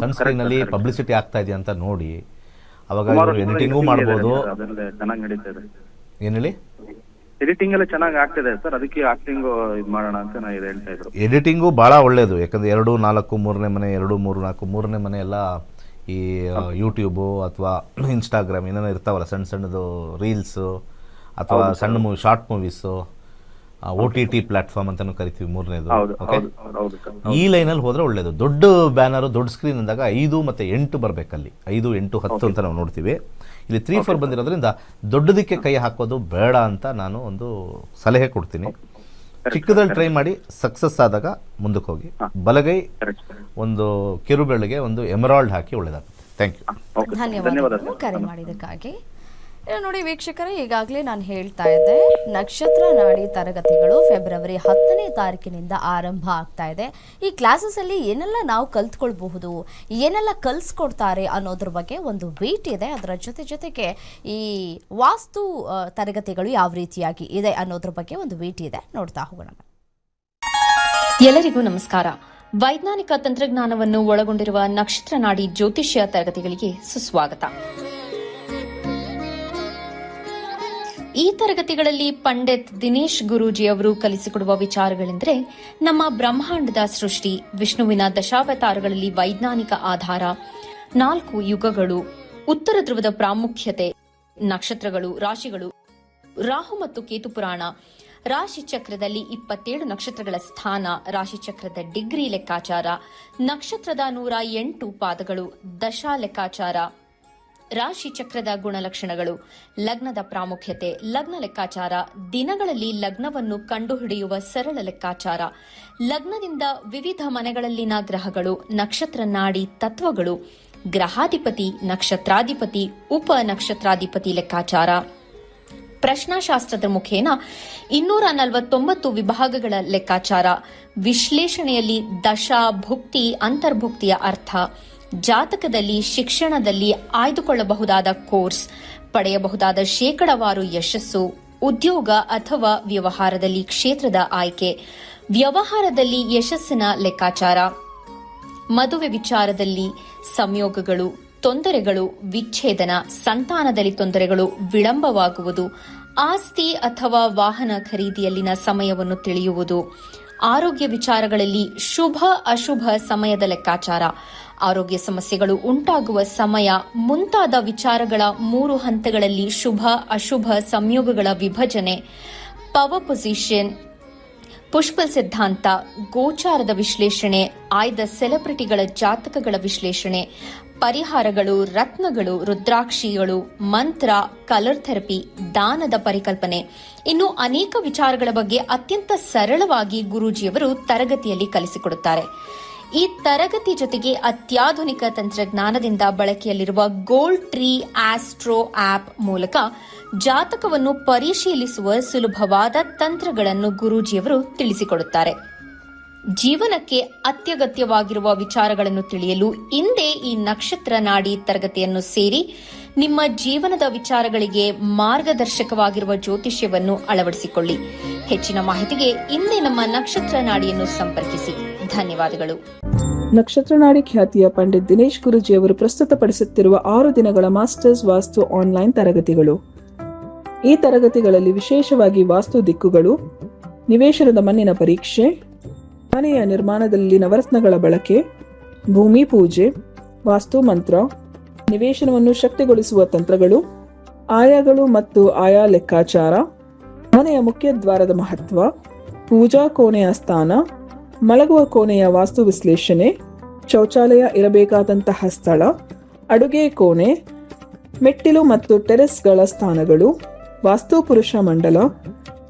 ಸಣ್ಣ ಸ್ಕ್ರೀನಲ್ಲಿ ಪಬ್ಲಿಸಿಟಿ ಆಗ್ತಾ ಇದೆಯಾ ಅಂತ ನೋಡಿ. ಅವಾಗ ಎಡಿಟಿಂಗೂ ಮಾಡ್ಬೋದು. ಏನು ಹೇಳಿ? ಎಡಿಟಿಂಗ್ ಎಲ್ಲ ಚೆನ್ನಾಗಿ ಆಗ್ತಿದೆ ಸರ್, ಅದಕ್ಕೆ ಆಕ್ಟಿಂಗ್ ಇದು ಮಾಡೋಣ ಅಂತ ನಾನು ಹೇಳ್ತಾ ಇದ್ರು. ಎಡಿಟಿಂಗು ಭಾಳ ಒಳ್ಳೆಯದು. ಯಾಕಂದರೆ 2, 4, 3ನೇ ಮನೆ, 2, 3, 4, 3ನೇ ಮನೆ ಎಲ್ಲ ಈ ಯೂಟ್ಯೂಬು ಅಥವಾ ಇನ್ಸ್ಟಾಗ್ರಾಮ್ ಏನೇನೋ ಇರ್ತಾವಲ್ಲ, ಸಣ್ಣದು ರೀಲ್ಸು ಅಥವಾ ಸಣ್ಣ ಶಾರ್ಟ್ ಮೂವೀಸು, OTT ಪ್ಲಾಟ್ಫಾರ್ಮ್ ಅಂತಲೂ ಕರಿತೀವಿ 3ನೇದು. ಓಕೆ, ಈ ಲೈನಲ್ಲಿ ಹೋದರೆ ಒಳ್ಳೆಯದು. ದೊಡ್ಡ ಬ್ಯಾನರು, ದೊಡ್ಡ ಸ್ಕ್ರೀನ್ ಅಂದಾಗ 5 ಮತ್ತು 8 ಬರಬೇಕಲ್ಲಿ. 5, 8, 10 ಅಂತ ನಾವು ನೋಡ್ತೀವಿ. ಇಲ್ಲಿ 3, 4 ಬಂದಿರೋದ್ರಿಂದ ದೊಡ್ಡದಕ್ಕೆ ಕೈ ಹಾಕೋದು ಬೇಡ ಅಂತ ನಾನು ಒಂದು ಸಲಹೆ ಕೊಡ್ತೀನಿ. ಚಿಕ್ಕದಲ್ಲಿ ಟ್ರೈ ಮಾಡಿ, ಸಕ್ಸಸ್ ಆದಾಗ ಮುಂದಕ್ಕೆ ಹೋಗಿ. ಬಲಗೈ ಒಂದು ಕಿರುಬೆರಳಿಗೆ ಒಂದು ಎಮರಾಲ್ಡ್ ಹಾಕಿ ಒಳ್ಳೆಯದಾಗುತ್ತೆ. ಥ್ಯಾಂಕ್ ಯು, ಧನ್ಯವಾದಗಳು ಕರೆ ಮಾಡಿದ್ದಕ್ಕಾಗಿ. ನೋಡಿ ವೀಕ್ಷಕರೇ, ಈಗಾಗಲೇ ನಾನು ಹೇಳ್ತಾ ಇದ್ದೆ, ನಕ್ಷತ್ರ ನಾಡಿ ತರಗತಿಗಳು ಫೆಬ್ರವರಿ 10ನೇ ತಾರೀಕಿನಿಂದ ಆರಂಭ ಆಗ್ತಾ ಇದೆ. ಈ ಕ್ಲಾಸಸ್ಸಲ್ಲಿ ಏನೆಲ್ಲ ನಾವು ಕಲ್ತ್ಕೊಳ್ಬಹುದು, ಏನೆಲ್ಲ ಕಲಿಸ್ಕೊಡ್ತಾರೆ ಅನ್ನೋದ್ರ ಬಗ್ಗೆ ಒಂದು ವೀಟ್ ಇದೆ. ಅದರ ಜೊತೆಗೆ ಈ ವಾಸ್ತು ತರಗತಿಗಳು ಯಾವ ರೀತಿಯಾಗಿ ಇದೆ ಅನ್ನೋದ್ರ ಬಗ್ಗೆ ಒಂದು ವೀಟ್ ಇದೆ, ನೋಡ್ತಾ ಹೋಗೋಣ. ಎಲ್ಲರಿಗೂ ನಮಸ್ಕಾರ. ವೈಜ್ಞಾನಿಕ ತಂತ್ರಜ್ಞಾನವನ್ನು ಒಳಗೊಂಡಿರುವ ನಕ್ಷತ್ರ ನಾಡಿ ಜ್ಯೋತಿಷ್ಯ ತರಗತಿಗಳಿಗೆ ಸುಸ್ವಾಗತ. ಈ ತರಗತಿಗಳಲ್ಲಿ ಪಂಡಿತ್ ದಿನೇಶ್ ಗುರೂಜಿ ಅವರು ಕಲಿಸಿಕೊಡುವ ವಿಚಾರಗಳೆಂದರೆ ನಮ್ಮ ಬ್ರಹ್ಮಾಂಡದ ಸೃಷ್ಟಿ, ವಿಷ್ಣುವಿನ ದಶಾವತಾರಗಳಲ್ಲಿ ವೈಜ್ಞಾನಿಕ ಆಧಾರ, 4 ಯುಗಗಳು, ಉತ್ತರ ಧ್ರುವದ ಪ್ರಾಮುಖ್ಯತೆ, ನಕ್ಷತ್ರಗಳು, ರಾಶಿಗಳು, ರಾಹು ಮತ್ತು ಕೇತು ಪುರಾಣ, ರಾಶಿ ಚಕ್ರದಲ್ಲಿ 27 ನಕ್ಷತ್ರಗಳ ಸ್ಥಾನ, ರಾಶಿ ಚಕ್ರದ ಡಿಗ್ರಿ ಲೆಕ್ಕಾಚಾರ, ನಕ್ಷತ್ರದ 108 ಪಾದಗಳು, ದಶಾ ಲೆಕ್ಕಾಚಾರ, ರಾಶಿ ಚಕ್ರದ ಗುಣಲಕ್ಷಣಗಳು, ಲಗ್ನದ ಪ್ರಾಮುಖ್ಯತೆ, ಲಗ್ನ ಲೆಕ್ಕಾಚಾರ, ದಿನಗಳಲ್ಲಿ ಲಗ್ನವನ್ನು ಕಂಡುಹಿಡಿಯುವ ಸರಳ ಲೆಕ್ಕಾಚಾರ, ಲಗ್ನದಿಂದ ವಿವಿಧ ಮನೆಗಳಲ್ಲಿನ ಗ್ರಹಗಳು, ನಕ್ಷತ್ರ ನಾಡಿ ತತ್ವಗಳು, ಗ್ರಹಾಧಿಪತಿ, ನಕ್ಷತ್ರಾಧಿಪತಿ, ಉಪ ನಕ್ಷತ್ರಾಧಿಪತಿ ಲೆಕ್ಕಾಚಾರ, ಪ್ರಶ್ನಾಶಾಸ್ತ್ರದ ಮುಖೇನ 249 ವಿಭಾಗಗಳ ಲೆಕ್ಕಾಚಾರ, ವಿಶ್ಲೇಷಣೆಯಲ್ಲಿ ದಶಾ, ಭುಕ್ತಿ, ಅಂತರ್ಭುಕ್ತಿಯ ಅರ್ಥ, ಜಾತಕದಲ್ಲಿ, ಶಿಕ್ಷಣದಲ್ಲಿ ಆಯ್ದುಕೊಳ್ಳಬಹುದಾದ ಕೋರ್ಸ್, ಪಡೆಯಬಹುದಾದ ಶೇಕಡವಾರು ಯಶಸ್ಸು, ಉದ್ಯೋಗ ಅಥವಾ ವ್ಯವಹಾರದಲ್ಲಿ ಕ್ಷೇತ್ರದ ಆಯ್ಕೆ, ವ್ಯವಹಾರದಲ್ಲಿ ಯಶಸ್ಸಿನ ಲೆಕ್ಕಾಚಾರ, ಮದುವೆ ವಿಚಾರದಲ್ಲಿ ಸಂಯೋಗಗಳು, ತೊಂದರೆಗಳು, ವಿಚ್ಛೇದನ, ಸಂತಾನದಲ್ಲಿ ತೊಂದರೆಗಳು, ವಿಳಂಬವಾಗುವುದು, ಆಸ್ತಿ ಅಥವಾ ವಾಹನ ಖರೀದಿಯಲ್ಲಿನ ಸಮಯವನ್ನು ತಿಳಿಯುವುದು, ಆರೋಗ್ಯ ವಿಚಾರಗಳಲ್ಲಿ ಶುಭ ಅಶುಭ ಸಮಯದ ಲೆಕ್ಕಾಚಾರ, ಆರೋಗ್ಯ ಸಮಸ್ಯೆಗಳು ಉಂಟಾಗುವ ಸಮಯ ಮುಂತಾದ ವಿಚಾರಗಳ 3 ಹಂತಗಳಲ್ಲಿ ಶುಭ ಅಶುಭ ಸಂಯೋಗಗಳ ವಿಭಜನೆ, ಪವರ್ ಪೊಸಿಷನ್, ಪುಷ್ಪಲ್ ಸಿದ್ಧಾಂತ, ಗೋಚಾರದ ವಿಶ್ಲೇಷಣೆ, ಆಯ್ದ ಸೆಲೆಬ್ರಿಟಿಗಳ ಜಾತಕಗಳ ವಿಶ್ಲೇಷಣೆ, ಪರಿಹಾರಗಳು, ರತ್ನಗಳು, ರುದ್ರಾಕ್ಷಿಗಳು, ಮಂತ್ರ, ಕಲರ್ ಥೆರಪಿ, ದಾನದ ಪರಿಕಲ್ಪನೆ, ಇನ್ನು ಅನೇಕ ವಿಚಾರಗಳ ಬಗ್ಗೆ ಅತ್ಯಂತ ಸರಳವಾಗಿ ಗುರೂಜಿಯವರು ತರಗತಿಯಲ್ಲಿ ಕಲಿಸಿಕೊಡುತ್ತಾರೆ. ಈ ತರಗತಿ ಜೊತೆಗೆ ಅತ್ಯಾಧುನಿಕ ತಂತ್ರಜ್ಞಾನದಿಂದ ಬಳಕೆಯಲ್ಲಿರುವ ಗೋಲ್ಡ್ ಟ್ರೀ ಆಸ್ಟ್ರೋ ಆಪ್ ಮೂಲಕ ಜಾತಕವನ್ನು ಪರಿಶೀಲಿಸುವ ಸುಲಭವಾದ ತಂತ್ರಗಳನ್ನು ಗುರೂಜಿಯವರು ತಿಳಿಸಿಕೊಡುತ್ತಾರೆ. ಜೀವನಕ್ಕೆ ಅತ್ಯಗತ್ಯವಾಗಿರುವ ವಿಚಾರಗಳನ್ನು ತಿಳಿಯಲು ಇಂದೇ ಈ ನಕ್ಷತ್ರ ನಾಡಿ ತರಗತಿಯನ್ನು ಸೇರಿ ನಿಮ್ಮ ಜೀವನದ ವಿಚಾರಗಳಿಗೆ ಮಾರ್ಗದರ್ಶಕವಾಗಿರುವ ಜ್ಯೋತಿಷ್ಯವನ್ನು ಅಳವಡಿಸಿಕೊಳ್ಳಿ. ಹೆಚ್ಚಿನ ಮಾಹಿತಿಗೆ ಇಂದೇ ನಮ್ಮ ನಕ್ಷತ್ರ ನಾಡಿಯನ್ನು ಸಂಪರ್ಕಿಸಿ. ಧನ್ಯವಾದಗಳು. ನಕ್ಷತ್ರ ನಾಡಿ ಖ್ಯಾತಿಯ ಪಂಡಿತ್ ದಿನೇಶ್ ಗುರೂಜಿ ಅವರು ಪ್ರಸ್ತುತಪಡಿಸುತ್ತಿರುವ 6 ದಿನಗಳ ಮಾಸ್ಟರ್ಸ್ ವಾಸ್ತು ಆನ್ಲೈನ್ ತರಗತಿಗಳು. ಈ ತರಗತಿಗಳಲ್ಲಿ ವಿಶೇಷವಾಗಿ ವಾಸ್ತು ದಿಕ್ಕುಗಳು, ನಿವೇಶನದ ಮಣ್ಣಿನ ಪರೀಕ್ಷೆ, ಮನೆಯ ನಿರ್ಮಾಣದಲ್ಲಿ ನವರತ್ನಗಳ ಬಳಕೆ, ಭೂಮಿ ಪೂಜೆ, ವಾಸ್ತು ಮಂತ್ರ, ನಿವೇಶನವನ್ನು ಶಕ್ತಿಗೊಳಿಸುವ ತಂತ್ರಗಳು, ಆಯಾಗಳು ಮತ್ತು ಆಯಾ ಲೆಕ್ಕಾಚಾರ, ಮನೆಯ ಮುಖ್ಯ ದ್ವಾರದ ಮಹತ್ವ, ಪೂಜಾ ಕೋಣೆಯ ಸ್ಥಾನ, ಮಲಗುವ ಕೋಣೆಯ ವಾಸ್ತು ವಿಶ್ಲೇಷಣೆ, ಶೌಚಾಲಯ ಇರಬೇಕಾದಂತಹ ಸ್ಥಳ, ಅಡುಗೆ ಕೋಣೆ, ಮೆಟ್ಟಿಲು ಮತ್ತು ಟೆರೆಸ್ಗಳ ಸ್ಥಾನಗಳು, ವಾಸ್ತು ಪುರುಷ ಮಂಡಲ,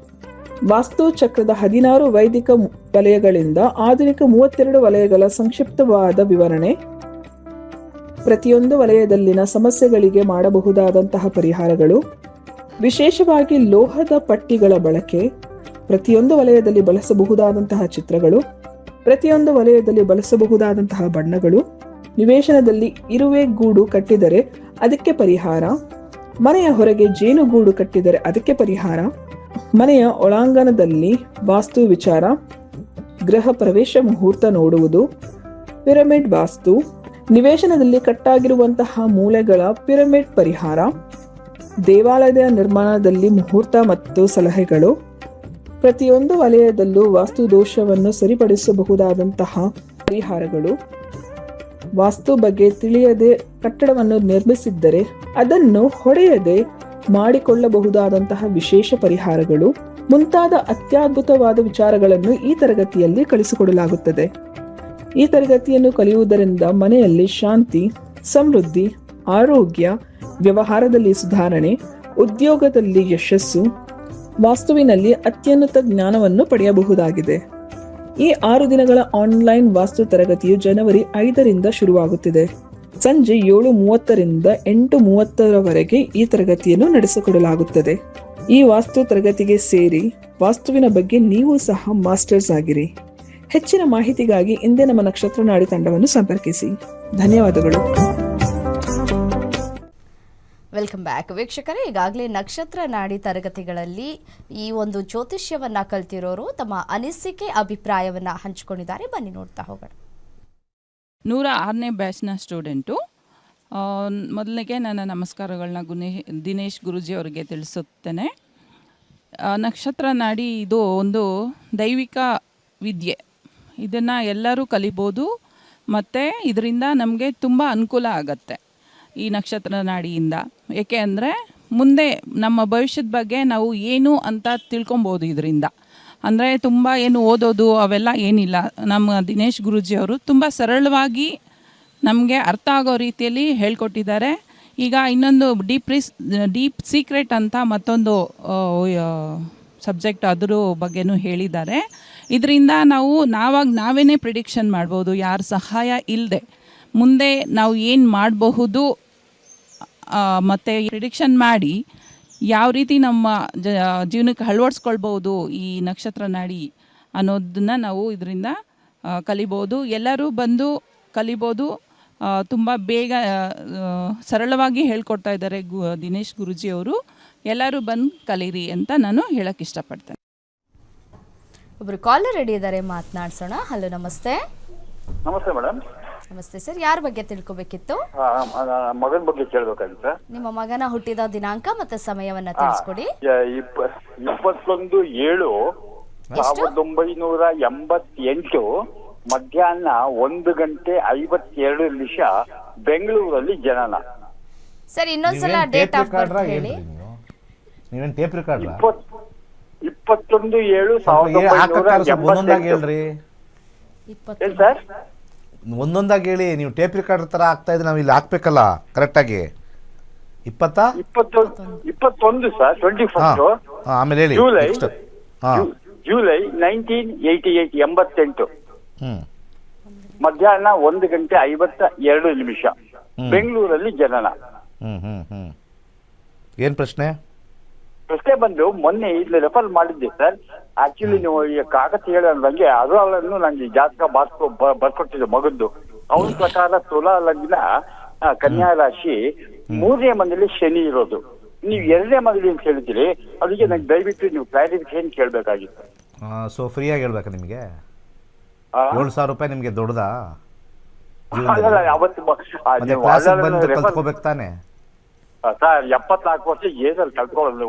ವಾಸ್ತು ಚಕ್ರದ 16 ವೈದಿಕ ವಲಯಗಳಿಂದ ಆಧುನಿಕ 32 ವಲಯಗಳ ಸಂಕ್ಷಿಪ್ತವಾದ ವಿವರಣೆ, ಪ್ರತಿಯೊಂದು ವಲಯದಲ್ಲಿನ ಸಮಸ್ಯೆಗಳಿಗೆ ಮಾಡಬಹುದಾದಂತಹ ಪರಿಹಾರಗಳು, ವಿಶೇಷವಾಗಿ ಲೋಹದ ಪಟ್ಟಿಗಳ ಬಳಕೆ, ಪ್ರತಿಯೊಂದು ವಲಯದಲ್ಲಿ ಬಳಸಬಹುದಾದಂತಹ ಚಿತ್ರಗಳು, ಪ್ರತಿಯೊಂದು ವಲಯದಲ್ಲಿ ಬಳಸಬಹುದಾದಂತಹ ಬಣ್ಣಗಳು, ನಿವೇಶನದಲ್ಲಿ ಇರುವೆ ಗೂಡು ಕಟ್ಟಿದರೆ ಅದಕ್ಕೆ ಪರಿಹಾರ, ಮನೆಯ ಹೊರಗೆ ಜೇನುಗೂಡು ಕಟ್ಟಿದರೆ ಅದಕ್ಕೆ ಪರಿಹಾರ, ಮನೆಯ ಒಳಾಂಗಣದಲ್ಲಿ ವಾಸ್ತು ವಿಚಾರ, ಗೃಹ ಪ್ರವೇಶ ಮುಹೂರ್ತ ನೋಡುವುದು, ಪಿರಮಿಡ್ ವಾಸ್ತು, ನಿವೇಶನದಲ್ಲಿ ಕಟ್ಟಾಗಿರುವಂತಹ ಮೂಲೆಗಳ ಪಿರಮಿಡ್ ಪರಿಹಾರ, ದೇವಾಲಯದ ನಿರ್ಮಾಣದಲ್ಲಿ ಮುಹೂರ್ತ ಮತ್ತು ಸಲಹೆಗಳು, ಪ್ರತಿಯೊಂದು ವಲಯದಲ್ಲೂ ವಾಸ್ತು ದೋಷವನ್ನು ಸರಿಪಡಿಸಬಹುದಾದಂತಹ ಪರಿಹಾರಗಳು, ವಾಸ್ತು ಬಗ್ಗೆ ತಿಳಿಯದೆ ಕಟ್ಟಡವನ್ನು ನಿರ್ಮಿಸಿದ್ದರೆ ಅದನ್ನು ಹೊಡೆಯದೆ ಮಾಡಿಕೊಳ್ಳಬಹುದಾದಂತಹ ವಿಶೇಷ ಪರಿಹಾರಗಳು ಮುಂತಾದ ಅತ್ಯದ್ಭುತವಾದ ವಿಚಾರಗಳನ್ನು ಈ ತರಗತಿಯಲ್ಲಿ ಕಲಿಸಿಕೊಡಲಾಗುತ್ತದೆ. ಈ ತರಗತಿಯನ್ನು ಕಲಿಯುವುದರಿಂದ ಮನೆಯಲ್ಲಿ ಶಾಂತಿ, ಸಮೃದ್ಧಿ, ಆರೋಗ್ಯ, ವ್ಯವಹಾರದಲ್ಲಿ ಸುಧಾರಣೆ, ಉದ್ಯೋಗದಲ್ಲಿ ಯಶಸ್ಸು, ವಾಸ್ತುವಿನಲ್ಲಿ ಅತ್ಯುನ್ನತ ಜ್ಞಾನವನ್ನು ಪಡೆಯಬಹುದಾಗಿದೆ. ಈ 6 ದಿನಗಳ ಆನ್ಲೈನ್ ವಾಸ್ತು ತರಗತಿಯು ಜನವರಿ 5ರಿಂದ ಶುರುವಾಗುತ್ತಿದೆ. ಸಂಜೆ 7:30ರಿಂದ 8:30ರವರೆಗೆ ಈ ತರಗತಿಯನ್ನು ನಡೆಸಿಕೊಡಲಾಗುತ್ತದೆ. ಈ ವಾಸ್ತು ತರಗತಿಗೆ ಸೇರಿ ವಾಸ್ತುವಿನ ಬಗ್ಗೆ ನೀವು ಸಹ ಮಾಸ್ಟರ್ಸ್ ಆಗಿರಿ. ಹೆಚ್ಚಿನ ಮಾಹಿತಿಗಾಗಿ ಇಂದೇ ನಮ್ಮ ನಕ್ಷತ್ರ ನಾಡಿ ತಂಡವನ್ನು ಸಂಪರ್ಕಿಸಿ. ಧನ್ಯವಾದಗಳು. ವೆಲ್ಕಮ್ ಬ್ಯಾಕ್ ವೀಕ್ಷಕರೇ. ಈಗಾಗಲೇ ನಕ್ಷತ್ರ ನಾಡಿ ತರಗತಿಗಳಲ್ಲಿ ಈ ಒಂದು ಜ್ಯೋತಿಷ್ಯವನ್ನ ಕಲ್ತಿರೋರು ತಮ್ಮ ಅನಿಸಿಕೆ ಅಭಿಪ್ರಾಯವನ್ನ ಹಂಚಿಕೊಂಡಿದ್ದಾರೆ. ಬನ್ನಿ ನೋಡ್ತಾ ಹೋಗೋಣ. 106ನೇ ಬ್ಯಾಚ್ನ ಸ್ಟೂಡೆಂಟು. ಮೊದಲಿಗೆ ನನ್ನ ನಮಸ್ಕಾರಗಳನ್ನ ದಿನೇಶ್ ಗುರೂಜಿ ಅವರಿಗೆ ತಿಳಿಸುತ್ತೇನೆ. ನಕ್ಷತ್ರ ನಾಡಿ ಇದು ಒಂದು ದೈವಿಕ ವಿದ್ಯೆ. ಇದನ್ನು ಎಲ್ಲರೂ ಕಲಿಬೋದು ಮತ್ತು ಇದರಿಂದ ನಮಗೆ ತುಂಬ ಅನುಕೂಲ ಆಗತ್ತೆ ಈ ನಕ್ಷತ್ರ ನಾಡಿಯಿಂದ. ಏಕೆ ಅಂದರೆ ಮುಂದೆ ನಮ್ಮ ಭವಿಷ್ಯದ ಬಗ್ಗೆ ನಾವು ಏನು ಅಂತ ತಿಳ್ಕೊಬೋದು ಇದರಿಂದ. ಅಂದರೆ ತುಂಬ ಏನು ಓದೋದು ಅವೆಲ್ಲ ಏನಿಲ್ಲ. ನಮ್ಮ ದಿನೇಶ್ ಗುರೂಜಿಯವರು ತುಂಬ ಸರಳವಾಗಿ ನಮಗೆ ಅರ್ಥ ಆಗೋ ರೀತಿಯಲ್ಲಿ ಹೇಳ್ಕೊಟ್ಟಿದ್ದಾರೆ. ಈಗ ಇನ್ನೊಂದು ಡೀಪ್ ಸೀಕ್ರೆಟ್ ಅಂತ ಮತ್ತೊಂದು ಸಬ್ಜೆಕ್ಟ್ ಅದ್ರ ಬಗ್ಗೆನೂ ಹೇಳಿದ್ದಾರೆ. ಇದರಿಂದ ನಾವು ನಾವೇನೇ ಪ್ರಿಡಿಕ್ಷನ್ ಮಾಡ್ಬೋದು, ಯಾರ ಸಹಾಯ ಇಲ್ಲದೆ ಮುಂದೆ ನಾವು ಏನು ಮಾಡಬಹುದು ಮತ್ತು ಪ್ರಿಡಿಕ್ಷನ್ ಮಾಡಿ ಯಾವ ರೀತಿ ನಮ್ಮ ಜೀವನಕ್ಕೆ ಅಳವಡಿಸ್ಕೊಳ್ಬೋದು ಈ ನಕ್ಷತ್ರ ನಾಡಿ ಅನ್ನೋದನ್ನು ನಾವು ಇದರಿಂದ ಕಲಿಬೋದು. ಎಲ್ಲರೂ ಬಂದು ಕಲಿಬೋದು. ತುಂಬ ಬೇಗ ಸರಳವಾಗಿ ಹೇಳ್ಕೊಡ್ತಾ ಇದ್ದಾರೆ ದಿನೇಶ್ ಗುರೂಜಿಯವರು. ಎಲ್ಲರೂ ಬಂದು ಕಲೀರಿ ಅಂತ ನಾನು ಹೇಳಕ್ಕೆ ಇಷ್ಟಪಡ್ತೇನೆ. ಒಬ್ರು ಕಾಲರ್ ರೆಡಿ ಇದ್ದಾರೆ, ಮಾತನಾಡ್ಸೋಣ. ಹಲೋ, ನಮಸ್ತೆ. ನಮಸ್ತೆ ಮೇಡಮ್. ನಮಸ್ತೆ ಸರ್, ಯಾರ ಬಗ್ಗೆ ತಿಳ್ಕೊಬೇಕಿತ್ತು? ಮಗನ ಬಗ್ಗೆ ಕೇಳಬೇಕಾಗಿತ್ತು. ನಿಮ್ಮ ಮಗನ ಹುಟ್ಟಿದ ದಿನಾಂಕ ಮತ್ತೆ ಸಮಯವನ್ನ ತಿಳಿಸ್ಕೊಡಿ. 21/7/1988 ಮಧ್ಯಾಹ್ನ 1:52 ಬೆಂಗಳೂರಲ್ಲಿ ಜನನ. ಸರ್, ಇನ್ನೊಂದ್ಸಲ ಡೇಟ್ ಆಫ್ ಬರ್ತ್ ಹೇಳಿ. ನೀವೇನು ಟೇಪ್ ರೆಕಾರ್ಡ್ 21/7/1988 ಹೇಳ್ರಿ. ಏನ್ ಸರ್? ಒಂದೊಂದಾಗಿ ಹೇಳಿ. ನೀವು ಟೇಪ್ ರೆಕಾರ್ಡರ್ ತರ ಆಗ್ತಾ ಇದ್ರೆ ನಾವು ಇಲ್ಲಿ ಹಾಕ್ಬೇಕಲ್ಲ ಕರೆಕ್ಟಾಗಿ. 21 ಸರ್, 21 ಆಮೇಲೆ ಹೇಳಿ. ಜುಲೈ 1988 ಮಧ್ಯಾಹ್ನ 1:52 ಬೆಂಗಳೂರಲ್ಲಿ ಜನನ. ಏನ್ ಪ್ರಶ್ನೆ ಬಂದು ಮೊನ್ನೆ ಇಲ್ಲಿ ರೆಫರ್ ಮಾಡಿದ್ದೆ ಸರ್. ಆಕ್ಚುಲಿ ನೀವು ಈ ಕಾಗದ ಹೇಳಂಗೆ ಅದರಲ್ಲೂ ನಂಗೆ ಜಾತಕ ಬರ್ಕೊಟ್ಟಿದ್ದೆ ಮಗದ್ದು. ಅವನ ಪ್ರಕಾರ ತುಲಾ ಲಗ್ನ, ಕನ್ಯಾ ರಾಶಿ, 3ನೇ ಮನೆಯಲ್ಲಿ ಶನಿ ಇರೋದು. ನೀವು 2ನೇ ಮನೆಯಲ್ಲಿ ಅಂತ ಹೇಳಿದ್ರಿ. ಅದಕ್ಕೆ ನಂಗೆ ದಯವಿಟ್ಟು ನೀವು ಕ್ಲಾರಿಫಿಕೇಶನ್ ಕೇಳಬೇಕಾಗಿತ್ತು. ಸೊ ಫ್ರೀಯಾಗಿ ಹೇಳ್ಬೇಕಾ ನಿಮಗೆ? 7,000 ರೂಪಾಯಿ ನಿಮಗೆ ದೊಡ್ಡದಾ? ಕಲ್ತ್ಕೋಬೇಕು ತಾನೆ ಸರ್. 74 ವರ್ಷ ಏನಲ್ಲಿ ಕಲ್ತ್ಕೊಳ್ಳೋದು.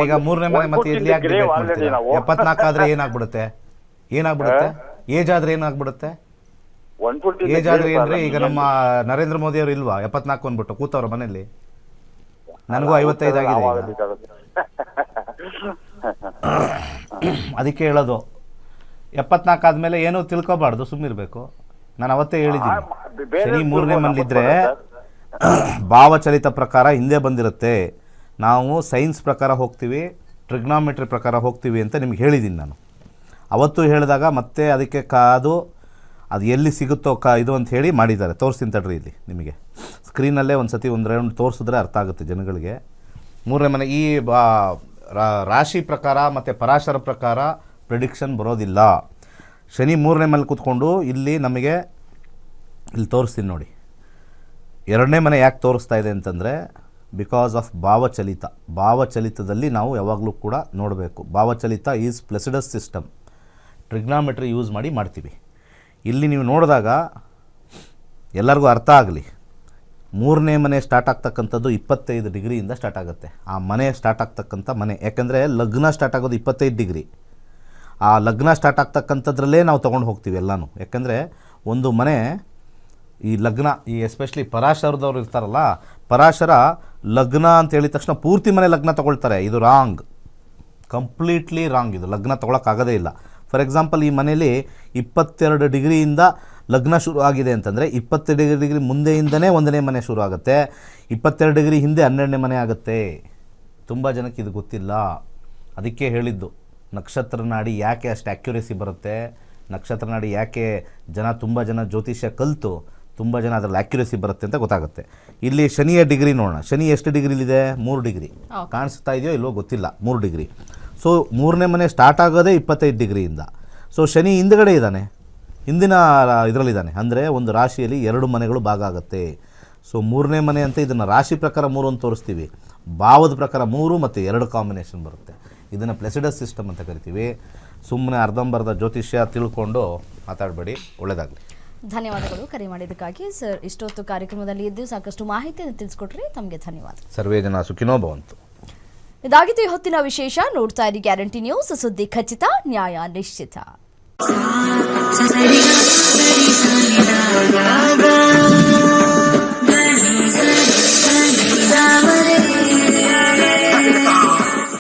ಈಗ 3ನೇ ಮನೆ ಮತ್ತೆ ಇಲ್ಲಿ 74 ಆದ್ರೆ ಏನಾಗ್ಬಿಡುತ್ತೆ? ಏಜ್ ಆದ್ರೆ ಏನಾಗ್ಬಿಡುತ್ತೆ? ಏಜ್ ಆದ್ರೆ ಏನ್ರಿ? ಈಗ ನಮ್ಮ ನರೇಂದ್ರ ಮೋದಿ ಅವರು ಇಲ್ವಾ 74 ಅಂದ್ಬಿಟ್ಟು ಕೂತವ್ರ ಮನೆಯಲ್ಲಿ? ನನಗೂ 55 ಆಗಿದೆ. ಅದಕ್ಕೆ ಹೇಳೋದು 74 ಆದ್ಮೇಲೆ ಏನೂ ತಿಳ್ಕೊಬಾರ್ದು, ಸುಮ್ಮನಿರ್ಬೇಕು. ನಾನು ಅವತ್ತೇ ಹೇಳಿದ್ದೀನಿ, ಶನಿ 3ನೇ ಮನೇಲಿದ್ರೆ ಭಾವಚಲಿತ ಪ್ರಕಾರ ಹಿಂದೆ ಬಂದಿರುತ್ತೆ. ನಾವು ಸೈನ್ಸ್ ಪ್ರಕಾರ ಹೋಗ್ತೀವಿ, ಟ್ರಿಗ್ನಾಮೆಟ್ರಿ ಪ್ರಕಾರ ಹೋಗ್ತೀವಿ ಅಂತ ನಿಮ್ಗೆ ಹೇಳಿದ್ದೀನಿ ನಾನು ಅವತ್ತು. ಹೇಳಿದಾಗ ಮತ್ತೆ ಅದಕ್ಕೆ ಕಾದು ಅದು ಎಲ್ಲಿ ಸಿಗುತ್ತೋ ಇದು ಅಂತ ಹೇಳಿ ಮಾಡಿದ್ದಾರೆ. ತೋರಿಸ್ತೀನಿ ತಡ್ರಿ, ಇಲ್ಲಿ ನಿಮಗೆ ಸ್ಕ್ರೀನಲ್ಲೇ ಒಂದು ಸತಿ 1 ರೌಂಡ್ ತೋರಿಸಿದ್ರೆ ಅರ್ಥ ಆಗುತ್ತೆ ಜನಗಳಿಗೆ. 3ನೇ ಮನೆ ಈ ರಾಶಿ ಪ್ರಕಾರ ಮತ್ತು ಪರಾಶರ ಪ್ರಕಾರ ಪ್ರಿಡಿಕ್ಷನ್ ಬರೋದಿಲ್ಲ. ಶನಿ 3ನೇ ಮನೇಲಿ ಕೂತ್ಕೊಂಡು ಇಲ್ಲಿ ನಮಗೆ ಇಲ್ಲಿ ತೋರಿಸ್ತೀನಿ ನೋಡಿ. 2ನೇ ಮನೆ ಯಾಕೆ ತೋರಿಸ್ತಾ ಇದೆ ಅಂತಂದರೆ ಬಿಕಾಸ್ ಆಫ್ ಭಾವಚಲಿತದಲ್ಲಿ ನಾವು ಯಾವಾಗಲೂ ಕೂಡ ನೋಡಬೇಕು. ಭಾವಚಲಿತ ಈಸ್ ಪ್ಲೆಸಿಡಸ್ ಸಿಸ್ಟಮ್. ಟ್ರಿಗ್ನಾಮೆಟ್ರಿ ಯೂಸ್ ಮಾಡ್ತೀವಿ. ಇಲ್ಲಿ ನೀವು ನೋಡಿದಾಗ ಎಲ್ಲರಿಗೂ ಅರ್ಥ ಆಗಲಿ, 3ನೇ ಮನೆ ಸ್ಟಾರ್ಟ್ ಆಗ್ತಕ್ಕಂಥದ್ದು 25 ಡಿಗ್ರಿಯಿಂದ ಸ್ಟಾರ್ಟ್ ಆಗುತ್ತೆ. ಆ ಮನೆ ಸ್ಟಾರ್ಟ್ ಆಗ್ತಕ್ಕಂಥ ಮನೆ, ಯಾಕೆಂದರೆ ಲಗ್ನ ಸ್ಟಾರ್ಟ್ ಆಗೋದು 25 ಡಿಗ್ರಿ. ಆ ಲಗ್ನ ಸ್ಟಾರ್ಟ್ ಆಗ್ತಕ್ಕಂಥದ್ರಲ್ಲೇ ನಾವು ತೊಗೊಂಡು ಹೋಗ್ತೀವಿ ಎಲ್ಲನೂ. ಯಾಕೆಂದರೆ ಒಂದು ಮನೆ ಈ ಲಗ್ನ, ಈ ಎಸ್ಪೆಷಲಿ ಪರಾಶರದವ್ರು ಇರ್ತಾರಲ್ಲ, ಪರಾಶರ ಲಗ್ನ ಅಂತ ಹೇಳಿದ ತಕ್ಷಣ ಪೂರ್ತಿ ಮನೆ ಲಗ್ನ ತೊಗೊಳ್ತಾರೆ. ಇದು ರಾಂಗ್, ಕಂಪ್ಲೀಟ್ಲಿ ರಾಂಗ್. ಇದು ಲಗ್ನ ತೊಗೊಳಕ್ಕಾಗೋದೇ ಇಲ್ಲ. ಫಾರ್ ಎಕ್ಸಾಂಪಲ್, ಈ ಮನೇಲಿ 22 ಡಿಗ್ರಿಯಿಂದ ಲಗ್ನ ಶುರು ಆಗಿದೆ ಅಂತಂದರೆ 22 ಡಿಗ್ರಿ ಮುಂದೆಯಿಂದನೇ 1ನೇ ಮನೆ ಶುರು ಆಗುತ್ತೆ. 22 ಡಿಗ್ರಿ ಹಿಂದೆ 12ನೇ ಮನೆ ಆಗುತ್ತೆ. ತುಂಬ ಜನಕ್ಕೆ ಇದು ಗೊತ್ತಿಲ್ಲ. ಅದಕ್ಕೆ ಹೇಳಿದ್ದು ನಕ್ಷತ್ರ ನಾಡಿ ಯಾಕೆ ಅಷ್ಟು ಆ್ಯಕ್ಯುರೇಸಿ ಬರುತ್ತೆ, ನಕ್ಷತ್ರ ನಾಡಿ ಯಾಕೆ ತುಂಬ ಜನ ಜ್ಯೋತಿಷ್ಯ ಕಲಿತು ತುಂಬ ಜನ ಅದರಲ್ಲಿ ಆ್ಯಕ್ಯುರೇಸಿ ಬರುತ್ತೆ ಅಂತ ಗೊತ್ತಾಗುತ್ತೆ. ಇಲ್ಲಿ ಶನಿಯ ಡಿಗ್ರಿ ನೋಡೋಣ. ಶನಿ ಎಷ್ಟು ಡಿಗ್ರಿಲಿದೆ? 3 ಡಿಗ್ರಿ. ಕಾಣಿಸ್ತಾ ಇದೆಯೋ ಇಲ್ವೋ ಗೊತ್ತಿಲ್ಲ, 3 ಡಿಗ್ರಿ. ಸೊ 3ನೇ ಮನೆ ಸ್ಟಾರ್ಟ್ ಆಗೋದೇ 25 ಡಿಗ್ರಿಯಿಂದ. ಸೊ ಶನಿ ಹಿಂದ್ಗಡೆ ಇದ್ದಾನೆ, ಹಿಂದಿನ ಇದರಲ್ಲಿದ್ದಾನೆ. ಅಂದರೆ ಒಂದು ರಾಶಿಯಲ್ಲಿ 2 ಮನೆಗಳು ಭಾಗ ಆಗುತ್ತೆ. ಸೊ 3ನೇ ಮನೆ ಅಂತ ಇದನ್ನು ರಾಶಿ ಪ್ರಕಾರ 3 ಅಂತ ತೋರಿಸ್ತೀವಿ, ಭಾವದ ಪ್ರಕಾರ 3 ಮತ್ತು 2 ಕಾಂಬಿನೇಷನ್ ಬರುತ್ತೆ. ಇದನ್ನು ಪ್ಲೆಸಿಡಸ್ ಸಿಸ್ಟಮ್ ಅಂತ ಕರಿತೀವಿ. ಸುಮ್ಮನೆ ಅರ್ಧಂಬರ್ಧ ಜ್ಯೋತಿಷ್ಯ ತಿಳ್ಕೊಂಡು ಮಾತಾಡಬೇಡಿ. ಒಳ್ಳೆಯದಾಗಲಿ. ಧನ್ಯವಾದಗಳು ಕರೆ ಮಾಡಿದ್ದಕ್ಕಾಗಿ ಸರ್. ಇಷ್ಟೊತ್ತು ಕಾರ್ಯಕ್ರಮದಲ್ಲಿ ಇದ್ದು ಸಾಕಷ್ಟು ಮಾಹಿತಿಯನ್ನು ತಿಳಿಸ್ಕೊಟ್ರಿ, ತಮಗೆ ಧನ್ಯವಾದ. ಸರ್ವೇ ಜನ ಸುಖಿನೋ ಭವಂತು. ಇದಾಗಿತ್ತು ಹೊತ್ತಿನ ವಿಶೇಷ. ನೋಡ್ತಾ ಇರಿ ಗ್ಯಾರಂಟಿ ನ್ಯೂಸ್, ಸುದ್ದಿ ಖಚಿತ, ನ್ಯಾಯ ನಿಶ್ಚಿತ. ನಿನಗಾಗ